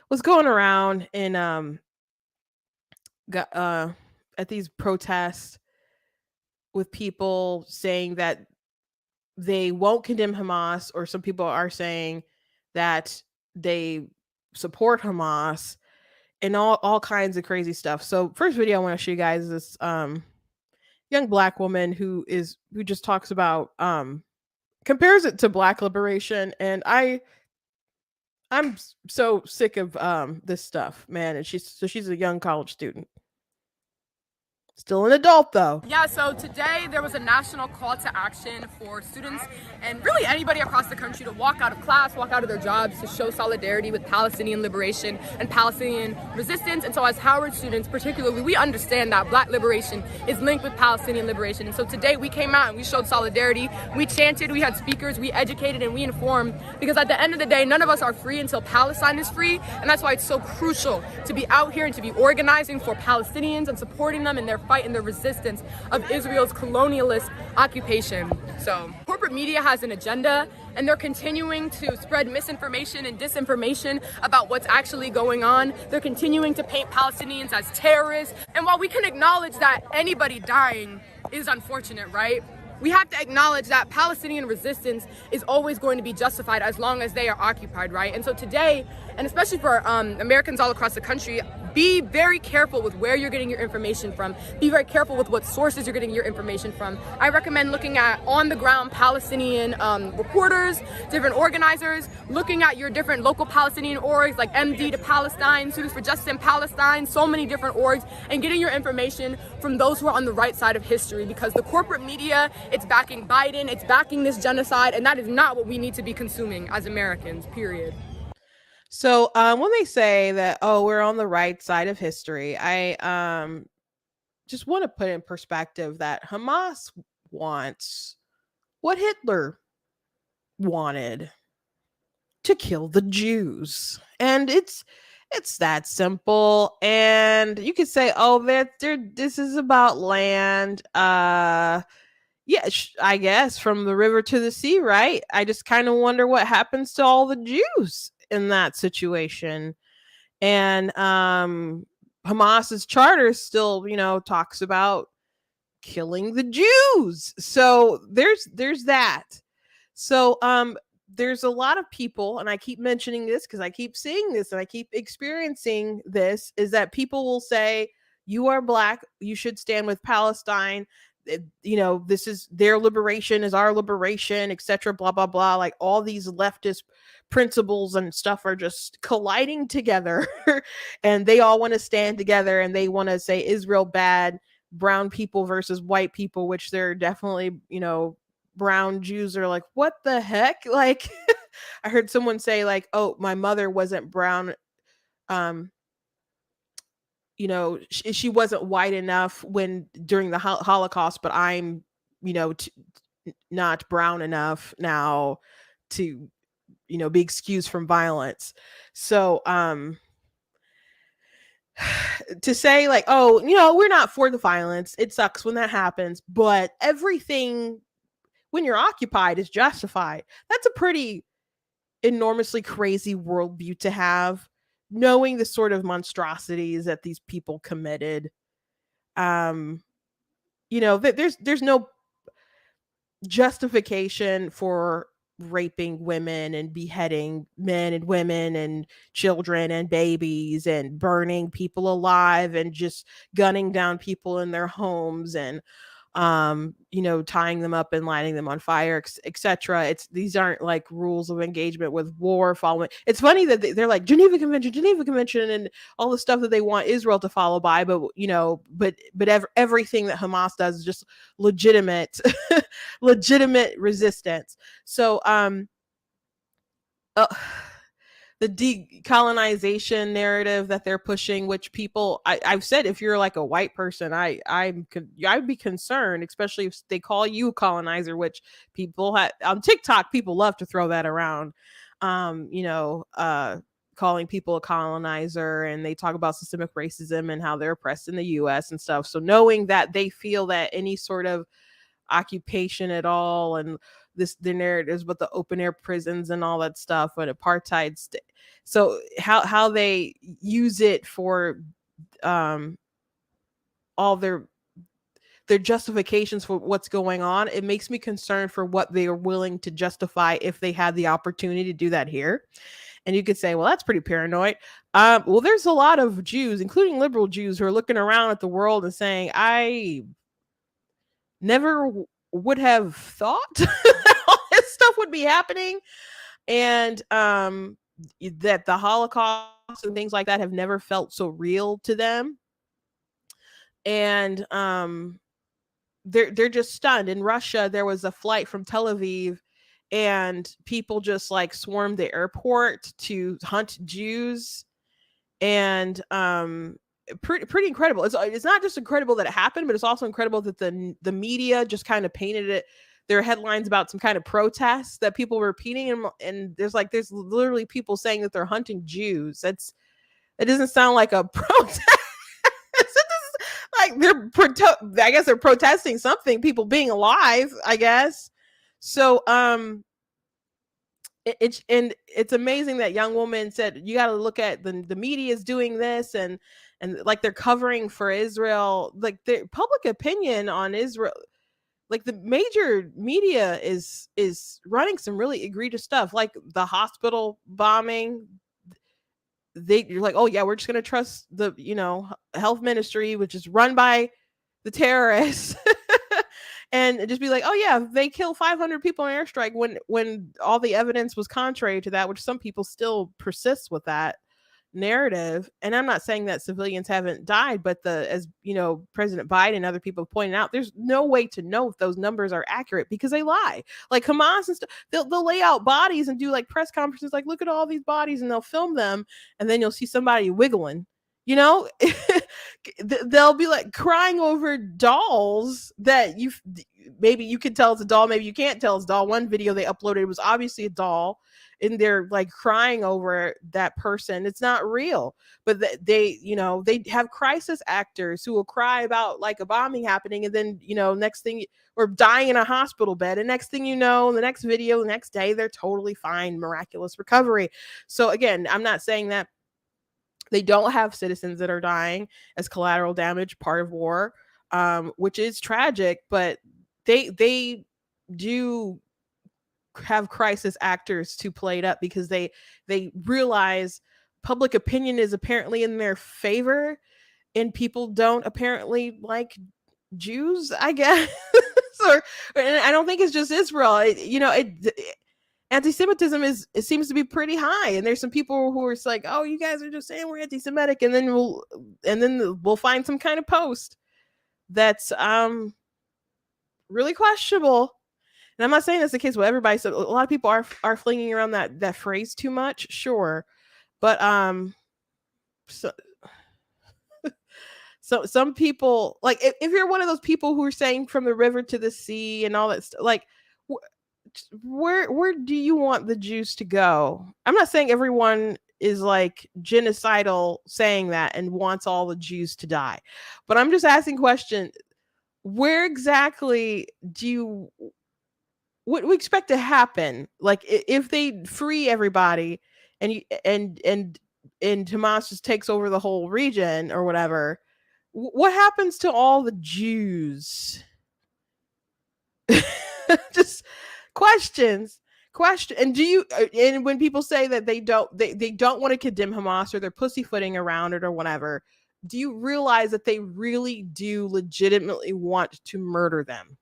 what's going around in at these protests, with people saying that they won't condemn Hamas, or some people are saying that they support Hamas, and all kinds of crazy stuff. So first video I want to show you guys is this young black woman who just talks about compares it to black liberation, and I'm so sick of this stuff, man. And she's a young college student. Still an adult, though. Yeah, so today there was a national call to action for students and really anybody across the country to walk out of class, walk out of their jobs, to show solidarity with Palestinian liberation and Palestinian resistance. And so as Howard students particularly, we understand that black liberation is linked with Palestinian liberation. And so today we came out and we showed solidarity. We chanted, we had speakers, we educated, and we informed, because at the end of the day, none of us are free until Palestine is free. And that's why it's so crucial to be out here and to be organizing for Palestinians and supporting them in their fight and their resistance of Israel's colonialist occupation. So corporate media has an agenda, and they're continuing to spread misinformation and disinformation about what's actually going on. They're continuing to paint Palestinians as terrorists. And while we can acknowledge that anybody dying is unfortunate, right? We have to acknowledge that Palestinian resistance is always going to be justified as long as they are occupied, right? And so today, and especially for Americans all across the country, be very careful with where you're getting your information from. Be very careful with what sources you're getting your information from. I recommend looking at on-the-ground Palestinian reporters, different organizers, looking at your different local Palestinian orgs like MD to Palestine, Students for Justice in Palestine, so many different orgs, and getting your information from those who are on the right side of history, because the corporate media, it's backing Biden, it's backing this genocide, and that is not what we need to be consuming as Americans, period. So when they say that, oh, we're on the right side of history, I just want to put in perspective that Hamas wants what Hitler wanted: to kill the Jews. And it's that simple. And you could say, oh, this is about land. Yeah, I guess from the river to the sea, right? I just kind of wonder what happens to all the Jews in that situation. And Hamas's charter still, talks about killing the Jews. So there's that. So there's a lot of people, and I keep mentioning this because I keep seeing this and I keep experiencing this, is that people will say, you are black, you should stand with Palestine. This is their liberation is our liberation, etc., blah blah blah. Like, all these leftist principles and stuff are just colliding together and they all want to stand together, and they want to say Israel bad, brown people versus white people, which they're definitely, brown Jews are like, what the heck? Like, I heard someone say, like, oh, my mother wasn't brown, she wasn't white enough during the Holocaust, but I'm, not brown enough now to, be excused from violence. So, to say, like, oh, we're not for the violence, it sucks when that happens, but everything when you're occupied is justified. That's a pretty enormously crazy worldview to have, knowing the sort of monstrosities that these people committed. There's no justification for raping women and beheading men and women and children and babies and burning people alive and just gunning down people in their homes and tying them up and lighting them on fire, etc. These aren't like rules of engagement with war following. It's funny that they're like Geneva Convention and all the stuff that they want Israel to follow by, but everything that Hamas does is just legitimate legitimate resistance. So the decolonization narrative that they're pushing, which people, I've said, if you're like a white person, I'd be concerned, especially if they call you a colonizer, which people on TikTok, people love to throw that around. You know, calling people a colonizer, and they talk about systemic racism and how they're oppressed in the US and stuff. So knowing that they feel that any sort of occupation at all, and the narratives with the open air prisons and all that stuff, and apartheid so how they use it for all their justifications for what's going on, it makes me concerned for what they are willing to justify if they had the opportunity to do that here. And you could say, well, that's pretty paranoid. Well, there's a lot of Jews, including liberal Jews, who are looking around at the world and saying, I never would have thought all this stuff would be happening. And that the Holocaust and things like that have never felt so real to them. And they're just stunned. In Russia, there was a flight from Tel Aviv, and people just like swarmed the airport to hunt Jews. And pretty incredible. It's not just incredible that it happened, but it's also incredible that the media just kind of painted it. There are headlines about some kind of protests that people were repeating, and there's literally people saying that they're hunting Jews. It doesn't sound like a protest. Like I guess they're protesting something, people being alive, I guess. So it's amazing that young woman said, you got to look at the media is doing this, and like they're covering for Israel, like the public opinion on Israel, like the major media is running some really egregious stuff, like the hospital bombing. You're like, oh yeah, we're just gonna trust the health ministry, which is run by the terrorists. And just be like, oh yeah, they kill 500 people in airstrike, when all the evidence was contrary to that, which some people still persist with that narrative. And I'm not saying that civilians haven't died, but as President Biden and other people have pointed out, there's no way to know if those numbers are accurate because they lie. Like Hamas and stuff, they'll lay out bodies and do like press conferences, like, look at all these bodies, and they'll film them, and then you'll see somebody wiggling. They'll be like crying over dolls that maybe you can tell it's a doll, maybe you can't tell it's a doll. One video they uploaded was obviously a doll, and they're like crying over that person. It's not real, but they have crisis actors who will cry about like a bombing happening, and then next thing, or dying in a hospital bed, and next thing you know, the next video, the next day, they're totally fine, miraculous recovery. So again, I'm not saying that they don't have citizens that are dying as collateral damage, part of war, which is tragic, but they do have crisis actors to play it up because they realize public opinion is apparently in their favor, and people don't apparently like Jews, I guess. And I don't think it's just Israel. Anti-Semitism it seems to be pretty high, and there's some people who are like, oh, you guys are just saying we're anti-Semitic, and then we'll find some kind of post that's really questionable. And I'm not saying that's the case with everybody. So a lot of people are flinging around that phrase too much, sure, but so some people, like if you're one of those people who are saying from the river to the sea and all that stuff, like where do you want the Jews to go? I'm not saying everyone is like genocidal saying that and wants all the Jews to die, but I'm just asking question, where exactly what we expect to happen? Like if they free everybody and Hamas just takes over the whole region or whatever, what happens to all the Jews? Just questions. And and when people say that they don't want to condemn Hamas, or they're pussyfooting around it or whatever, do you realize that they really do legitimately want to murder them?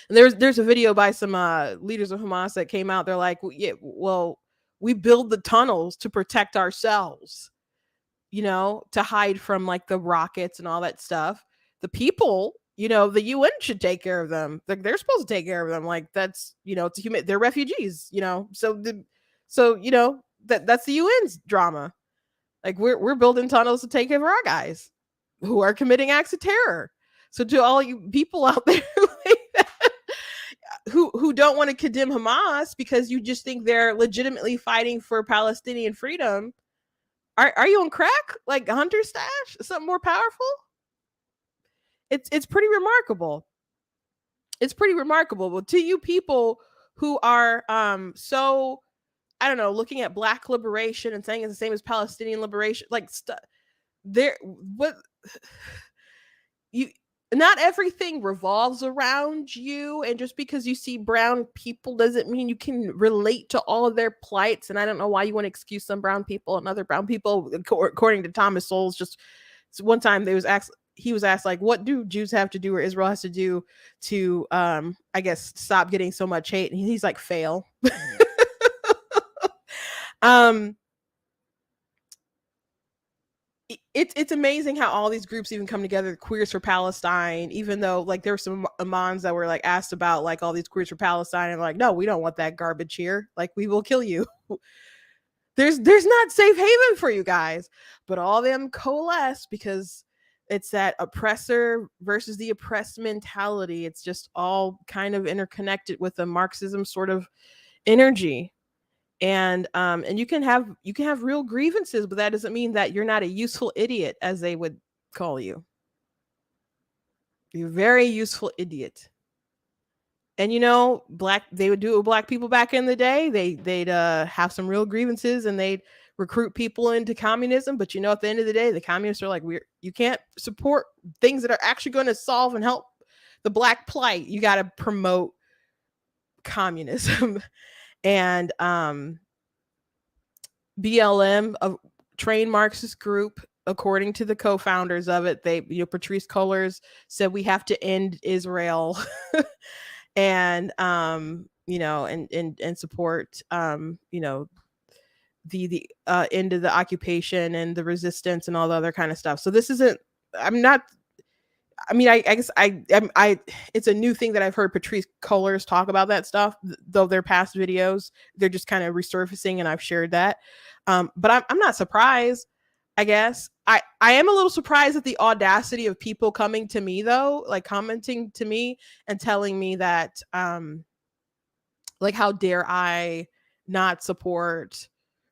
And there's a video by some leaders of Hamas that came out. They're like, well, we build the tunnels to protect ourselves, to hide from like the rockets and all that stuff. The people, the UN should take care of them. They're supposed to take care of them. Like that's, it's a they're refugees, so that's the UN's drama. Like we're building tunnels to take over our guys who are committing acts of terror. So to all you people out there who don't want to condemn Hamas because you just think they're legitimately fighting for Palestinian freedom, are you on crack like Hunter Stash? Something more powerful? It's pretty remarkable. It's pretty remarkable. But to you people who are so, I don't know, looking at Black liberation and saying it's the same as Palestinian liberation, like there, what you, not everything revolves around you, and just because you see brown people doesn't mean you can relate to all of their plights. And I don't know why you want to excuse some brown people and other brown people. According to Thomas Sowell, just one time he was asked, like, what do Jews have to do or Israel has to do to I guess stop getting so much hate, and he's like, fail. It's amazing how all these groups even come together. Queers for Palestine, even though like there were some imams that were like asked about like all these Queers for Palestine, and like, no, we don't want that garbage here, like we will kill you. there's not safe haven for you guys. But all them coalesce because it's that oppressor versus the oppressed mentality. It's just all kind of interconnected with a Marxism sort of energy. And you can have real grievances, but that doesn't mean that you're not a useful idiot, as they would call you. You're a very useful idiot. And they would do it with Black people back in the day. They'd have some real grievances, and they'd recruit people into communism. But at the end of the day, the communists are like, you can't support things that are actually going to solve and help the Black plight. You got to promote communism. And BLM, a trained Marxist group, according to the co-founders of it, Patrice Cullors said we have to end Israel and and support the end of the occupation and the resistance and all the other kind of stuff. So this isn't, I guess it's a new thing that I've heard Patrice Cullors talk about that stuff, though their past videos, they're just kind of resurfacing, and I've shared that. But I'm not surprised, I guess. I am a little surprised at the audacity of people coming to me, though, like commenting to me and telling me that, like, how dare I not support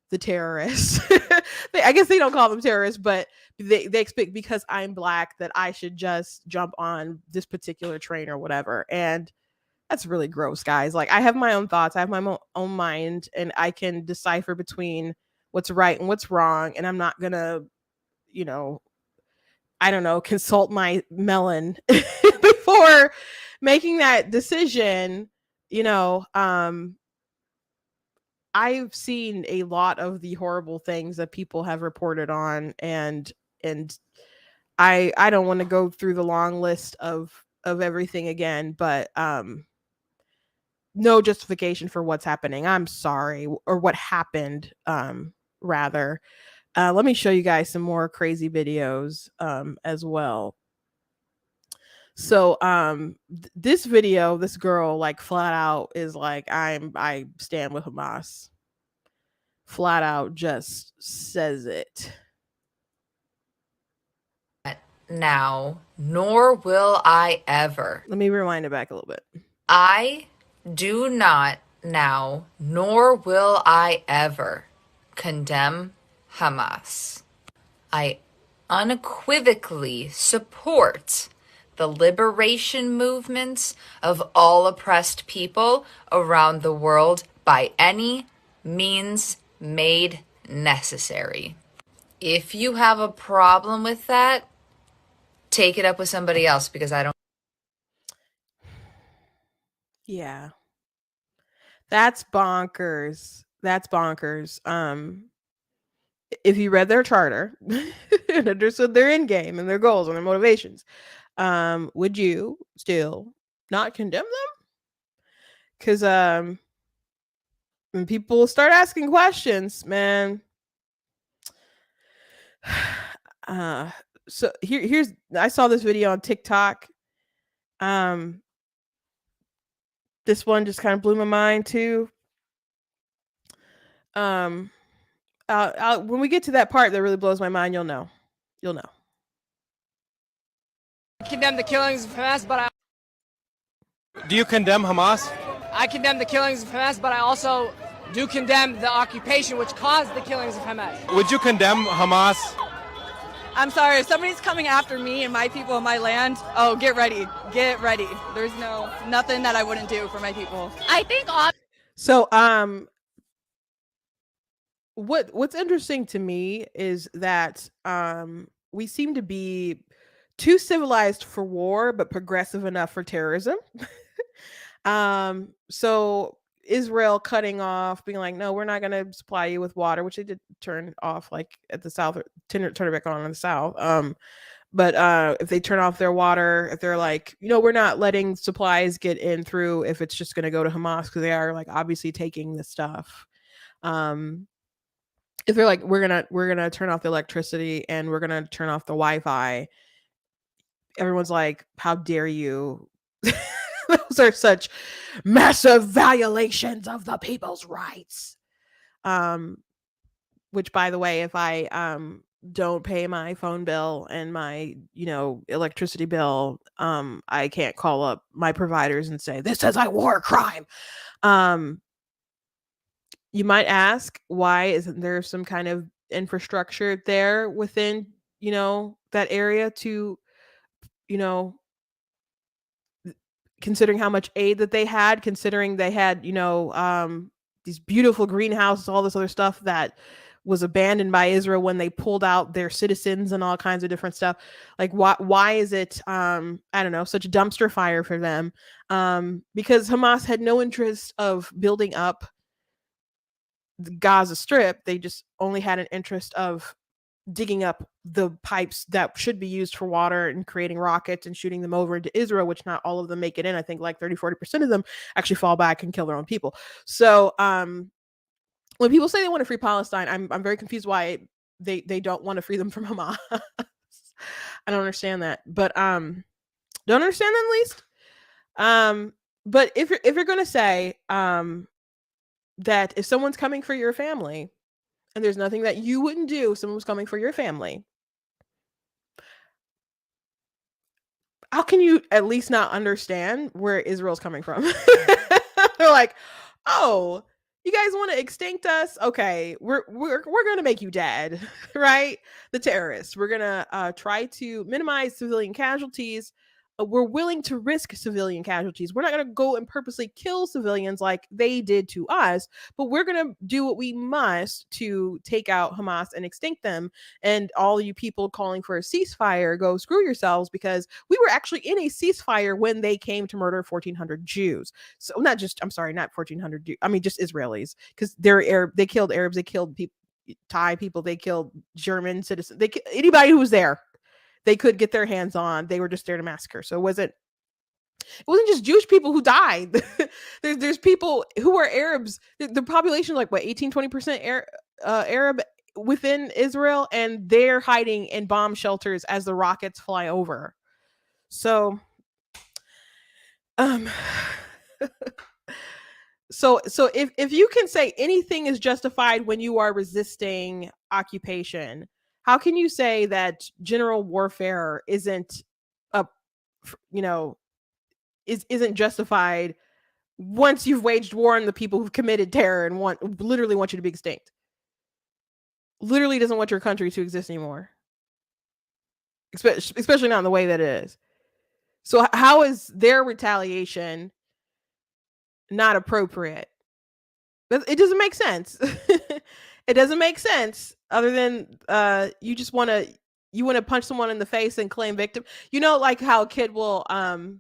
the terrorists? I guess they don't call them terrorists, but they expect because I'm Black that I should just jump on this particular train or whatever. And that's really gross, guys. Like, I have my own thoughts. I have my own mind, and I can decipher between what's right and what's wrong. And I'm not going to, I don't know, consult my melon before making that decision. I've seen a lot of the horrible things that people have reported on, and I don't want to go through the long list of everything again, but no justification for what's happening. I'm sorry, or what happened, rather. Let me show you guys some more crazy videos as well. So this video, this girl like flat out is like, I stand with Hamas. Flat out just says it. Now, nor will I ever. Let me rewind it back a little bit. I do not now, nor will I ever condemn Hamas. I unequivocally support the liberation movements of all oppressed people around the world by any means made necessary. If you have a problem with that, take it up with somebody else, because I don't. Yeah. That's bonkers. That's bonkers. If you read their charter and understood their end game and their goals and their motivations, would you still not condemn them? Because when people start asking questions, man. So here's, I saw this video on TikTok. This one just kind of blew my mind too. when we get to that part that really blows my mind, you'll know. You'll know. Condemn the killings of Hamas, but Do you condemn Hamas? I condemn the killings of Hamas, but I also do condemn the occupation which caused the killings of Hamas. Would you condemn Hamas? I'm sorry, if somebody's coming after me and my people and my land, oh, get ready. Get ready. There's nothing that I wouldn't do for my people. I think So, what's interesting to me is that we seem to be too civilized for war, but progressive enough for terrorism. So Israel cutting off, being like, no, we're not going to supply you with water, which they did turn off, like at the south, or turn it back on in the south. But if they turn off their water, if they're like, we're not letting supplies get in through, if it's just going to go to Hamas, because they are like obviously taking the stuff. If they're like, we're gonna turn off the electricity and we're gonna turn off the Wi-Fi, everyone's like, how dare you? Those are such massive violations of the people's rights. Which, by the way, if I don't pay my phone bill and my electricity bill, I can't call up my providers and say, this is a war crime. You might ask, why isn't there some kind of infrastructure there within that area to considering how much aid that they had, considering they had these beautiful greenhouses, all this other stuff that was abandoned by Israel when they pulled out their citizens and all kinds of different stuff. Like, why is it I don't know, such a dumpster fire for them? Because Hamas had no interest of building up the Gaza Strip. They just only had an interest of digging up the pipes that should be used for water and creating rockets and shooting them over into Israel, which not all of them make it in. I think like 30-40% of them actually fall back and kill their own people. So when people say they want to free Palestine, I'm very confused why they don't want to free them from Hamas. I don't understand that, but don't understand them at least. But if you're going to say that if someone's coming for your family and there's nothing that you wouldn't do if someone was coming for your family, how can you at least not understand where Israel's coming from? They're like, oh, you guys want to extinct us? Okay, we're gonna make you dead, right? The terrorists. We're gonna try to minimize civilian casualties. We're willing to risk civilian casualties. We're not going to go and purposely kill civilians like they did to us, but we're going to do what we must to take out Hamas and extinct them. And all you people calling for a ceasefire, go screw yourselves, because we were actually in a ceasefire when they came to murder 1,400 Jews. So not 1,400 Jews. I mean, just Israelis, because they're Arab. They killed Arabs. They killed Thai people. They killed German citizens. Anybody who was there, they could get their hands on. They were just there to massacre. So it wasn't just Jewish people who died. there's people who are Arabs. The population is like 18-20% Arab within Israel, and they're hiding in bomb shelters as the rockets fly over. So so if you can say anything is justified when you are resisting occupation, how can you say that general warfare isn't isn't justified once you've waged war on the people who've committed terror and literally want you to be extinct? Literally doesn't want your country to exist anymore, especially not in the way that it is. So how is their retaliation not appropriate? It doesn't make sense. It doesn't make sense, other than you want to punch someone in the face and claim victim. Like how a kid will and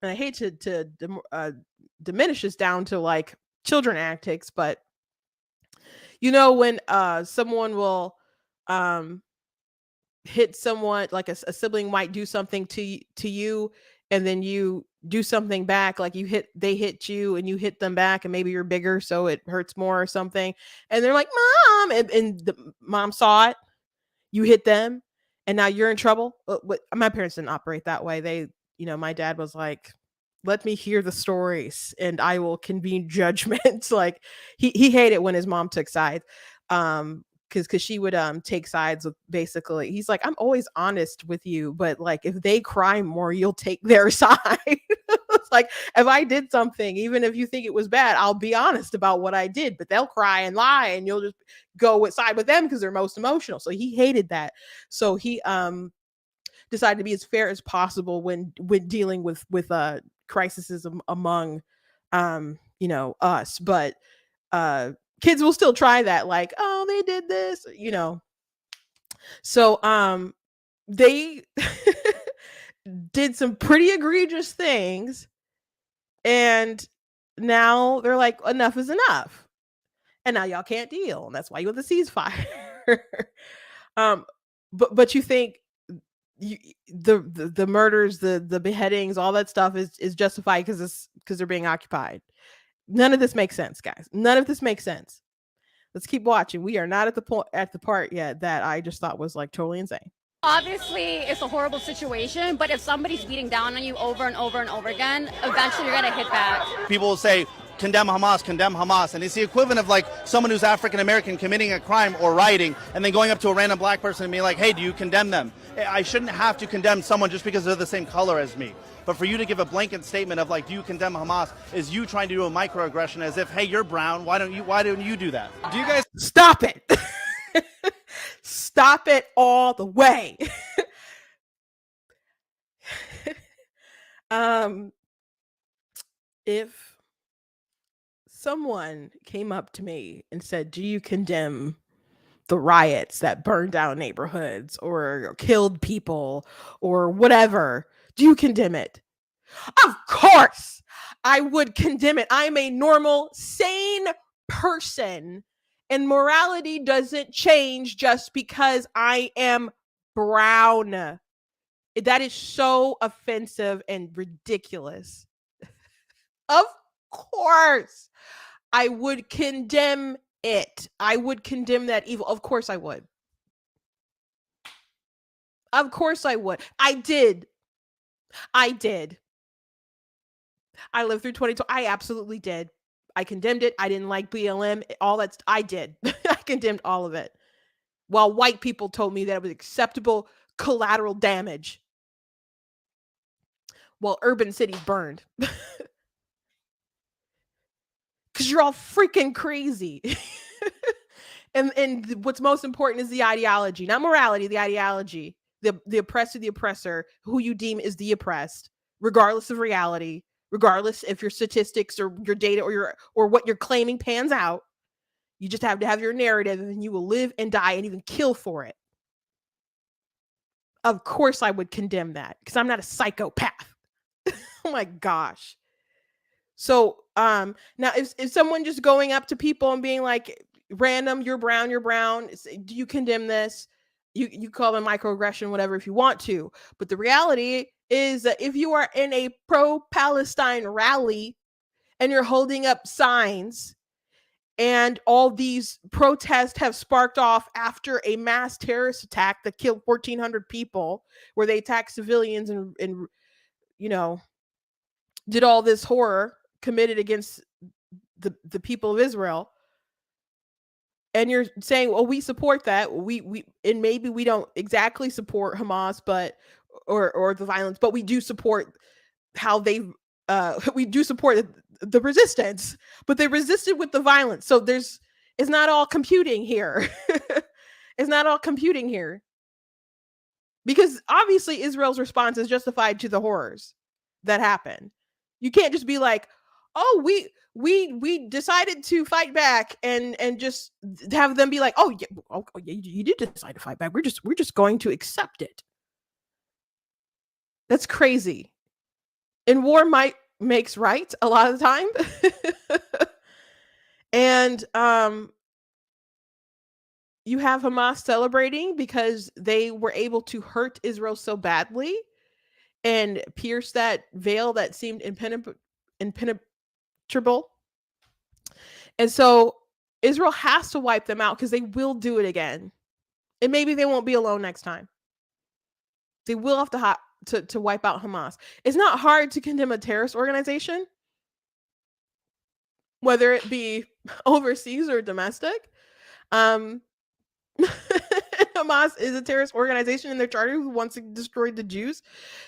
I hate to diminish this down to like children antics, but when someone will hit someone, like a sibling might do something to you, and then you do something back, like they hit you and you hit them back, and maybe you're bigger so it hurts more or something, and they're like, mom, and the mom saw it, you hit them, and now you're in trouble. My parents didn't operate that way. They, my dad was like, let me hear the stories and I will convene judgment. Like he hated when his mom took sides. because she would take sides with, basically, he's like, I'm always honest with you, but like if they cry more, you'll take their side. It's like, if I did something, even if you think it was bad, I'll be honest about what I did, but they'll cry and lie and you'll just go with side with them because they're most emotional. So he hated that. So he decided to be as fair as possible when dealing with crises among us. But kids will still try that, like, oh, they did this, so they did some pretty egregious things, and now they're like, enough is enough, and now y'all can't deal, and that's why you want the ceasefire. But you think the murders, the beheadings, all that stuff is justified because they're being occupied. None of this makes sense, guys. None of this makes sense. Let's keep watching. We are not at the part yet that I just thought was like totally insane. Obviously, it's a horrible situation, but if somebody's beating down on you over and over and over again, eventually you're going to hit back. People will say, condemn Hamas, and it's the equivalent of like someone who's African American committing a crime or rioting and then going up to a random black person and being like, hey, do you condemn them? I shouldn't have to condemn someone just because they're the same color as me. But for you to give a blanket statement of like, do you condemn Hamas, is you trying to do a microaggression as if, hey, you're brown, why don't you do that? Do you guys stop it? Stop it all the way. If someone came up to me and said, do you condemn the riots that burned down neighborhoods or killed people or whatever, do you condemn it? Of course I would condemn it. I'm a normal, sane person, and morality doesn't change just because I am brown. That is so offensive and ridiculous. Of course I would condemn it. I would condemn that evil. Of course I would. Of course I would. I did. I lived through 2020. I absolutely did. I condemned it. I didn't like BLM. All that. I did. I condemned all of it. While white people told me that it was acceptable collateral damage. While urban cities burned. Because you're all freaking crazy. And what's most important is the ideology, not morality, the ideology. The oppressed or the oppressor, who you deem is the oppressed, regardless of reality, regardless if your statistics or your data or what you're claiming pans out. You just have to have your narrative, and you will live and die and even kill for it. Of course I would condemn that, because I'm not a psychopath. Oh my gosh. So now if someone just going up to people and being like, random, you're brown, do you condemn this? You call them microaggression, whatever, if you want to. But the reality is that if you are in a pro-Palestine rally and you're holding up signs, and all these protests have sparked off after a mass terrorist attack that killed 1,400 people, where they attacked civilians and did all this horror committed against the people of Israel. And you're saying, well, we support that. And maybe we don't exactly support Hamas, but or the violence, but we do support how we do support the resistance, but they resisted with the violence. So it's not all computing here. It's not all computing here. Because obviously Israel's response is justified to the horrors that happen. You can't just be like, oh, we decided to fight back and just have them be like, oh yeah, you did decide to fight back. We're just going to accept it. That's crazy. And war makes right a lot of the time. And you have Hamas celebrating because they were able to hurt Israel so badly and pierce that veil that seemed impenetrable. And so Israel has to wipe them out, because they will do it again. And maybe they won't be alone next time. They will have to wipe out Hamas. It's not hard to condemn a terrorist organization, whether it be overseas or domestic. Hamas is a terrorist organization in their charter who wants to destroy the Jews.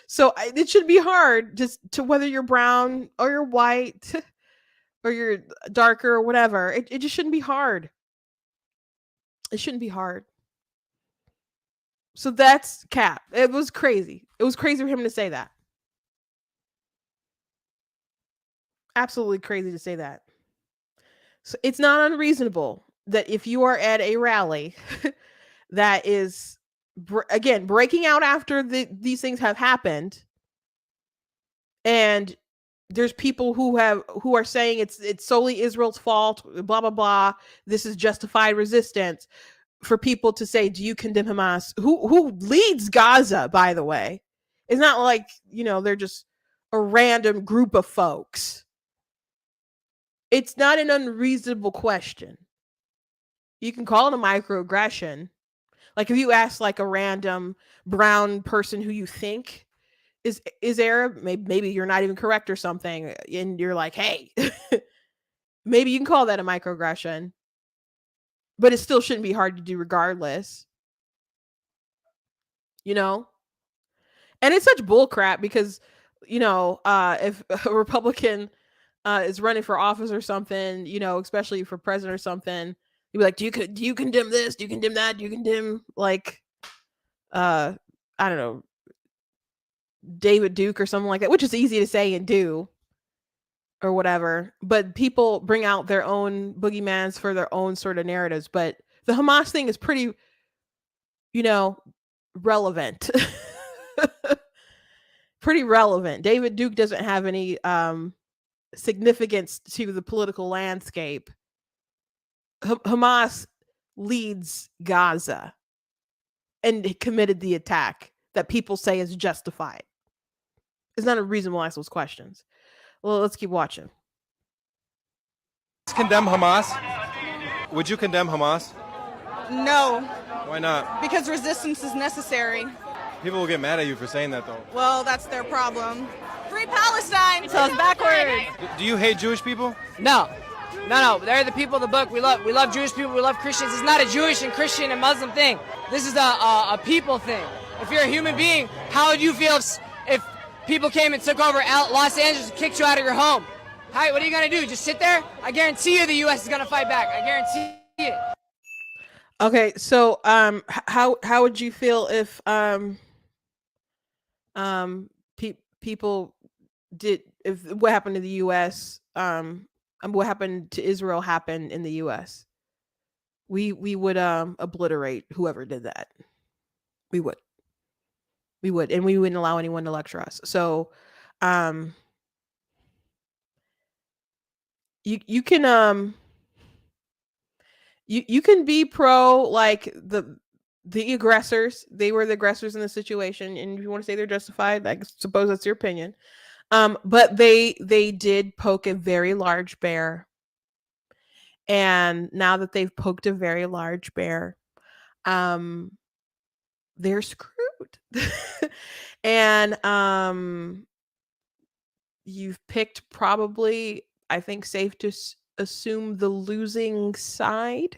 So it should be hard just to whether you're brown or you're white or you're darker or whatever. It just shouldn't be hard. It shouldn't be hard. So that's cap. It was crazy. It was crazy for him to say that. Absolutely crazy to say that. So it's not unreasonable that if you are at a rally that is again breaking out after these things have happened, and there's people who are saying it's solely Israel's fault, blah blah blah. This is justified resistance. For people to say, "Do you condemn Hamas?" Who leads Gaza, by the way? It's not like they're just a random group of folks. It's not an unreasonable question. You can call it a microaggression. Like if you ask like a random brown person who you think is Arab, maybe you're not even correct or something, and you're like, hey, maybe you can call that a microaggression, but it still shouldn't be hard to do regardless. And it's such bull crap because, if a Republican is running for office or something, especially for president or something, you'd be like, do you condemn this? Do you condemn that? Do you condemn like, I don't know, David Duke or something like that, which is easy to say and do or whatever. But people bring out their own boogeymans for their own sort of narratives. But the Hamas thing is pretty, relevant. Pretty relevant. David Duke doesn't have any significance to the political landscape. Hamas leads Gaza and committed the attack that people say is justified. It's not unreasonable to ask those questions. Well, let's keep watching. Condemn Hamas? Would you condemn Hamas? No, Why not? because resistance is necessary. People will get mad at you for saying that, though. Well, that's their problem. Free Palestine! So it's backwards. Do you hate Jewish people? No. They're the people of the book. We love Jewish people. We love Christians. It's not a Jewish and Christian and Muslim thing. This is a people thing. If you're a human being, how would you feel if people came and took over Los Angeles and kicked you out of your home? What are you going to do? Just sit there? I guarantee you the U.S. is going to fight back. I guarantee it. Okay, so how would you feel if people did, if what happened to the U.S. What happened to Israel happened in the U.S.? We would obliterate whoever did that. We would, and we wouldn't allow anyone to lecture us. So, you can you can be pro like the aggressors. They were the aggressors in the situation, and if you want to say they're justified, I suppose that's your opinion. But they did poke a very large bear, and now that they've poked a very large bear, they're screwed. And you've picked probably, I think, safe to assume the losing side.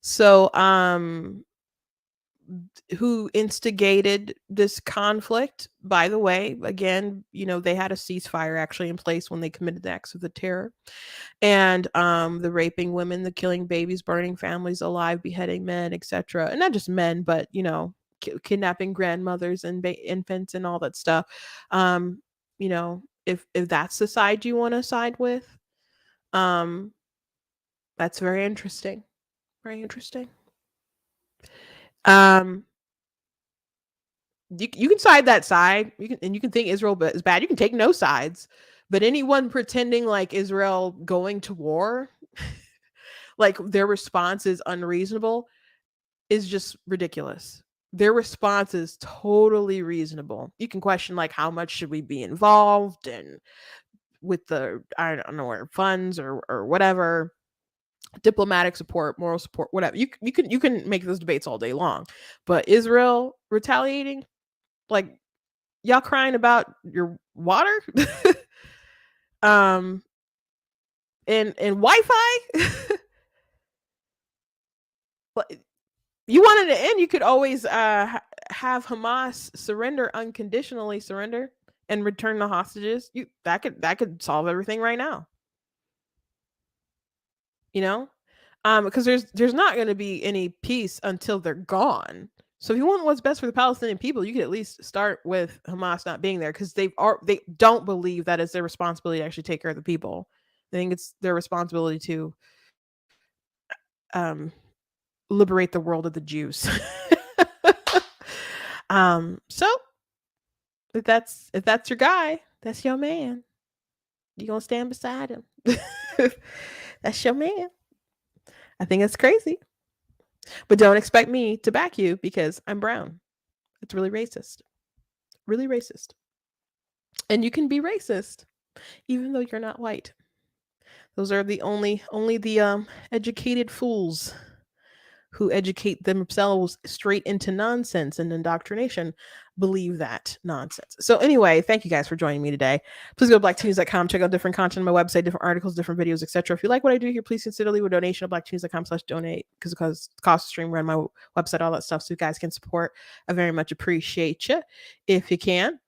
So who instigated this conflict? By the way, again, they had a ceasefire actually in place when they committed the acts of the terror, and the raping women, the killing babies, burning families alive, beheading men, etc. And not just men, but kidnapping grandmothers and infants and all that stuff. If that's the side you want to side with, that's very interesting. Very interesting. You can side that side. You can think Israel is bad. You can take no sides. But anyone pretending like Israel going to war, like their response is unreasonable, is just ridiculous. Their response is totally reasonable. You can question like how much should we be involved and with the, I don't know, funds or whatever, diplomatic support, moral support, whatever. You can make those debates all day long. But Israel retaliating, like y'all crying about your water and Wi-Fi. You wanted to end, you could always have Hamas unconditionally surrender and return the hostages. That could solve everything right now. You know? Because there's not going to be any peace until they're gone. So if you want what's best for the Palestinian people, you could at least start with Hamas not being there, because they don't believe that it's their responsibility to actually take care of the people. They think it's their responsibility to liberate the world of the Jews. So if that's your guy, that's your man. You gonna stand beside him. That's your man. I think it's crazy. But don't expect me to back you because I'm brown. It's really racist. Really racist. And you can be racist even though you're not white. Those are the only the educated fools who educate themselves straight into nonsense and indoctrination believe that nonsense. So anyway, thank you guys for joining me today. Please go to blacktnews.com, check out different content on my website, different articles, different videos, etc. If you like what I do here, please consider leave a donation at blacktnews.com/donate, because it costs to stream, run my website, all that stuff, so you guys can support. I very much appreciate you if you can.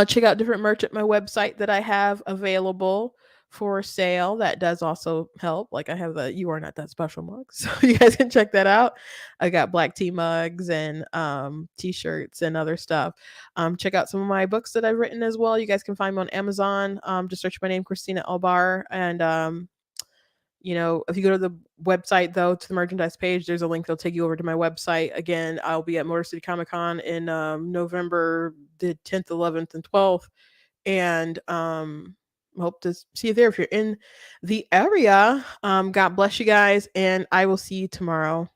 Check out different merch at my website that I have available for sale. That does also help. Like I have the You Are Not That Special mug, so you guys can check that out. I got black tea mugs and t-shirts and other stuff. Check out some of my books that I've written as well. You guys can find me on Amazon. Just search my name, Christina Albar, and if you go to the website, though, to the merchandise page, there's a link that'll take you over to my website. Again, I'll be at Motor City Comic Con in November the 10th, 11th, and 12th. And hope to see you there if you're in the area. God bless you guys, and I will see you tomorrow.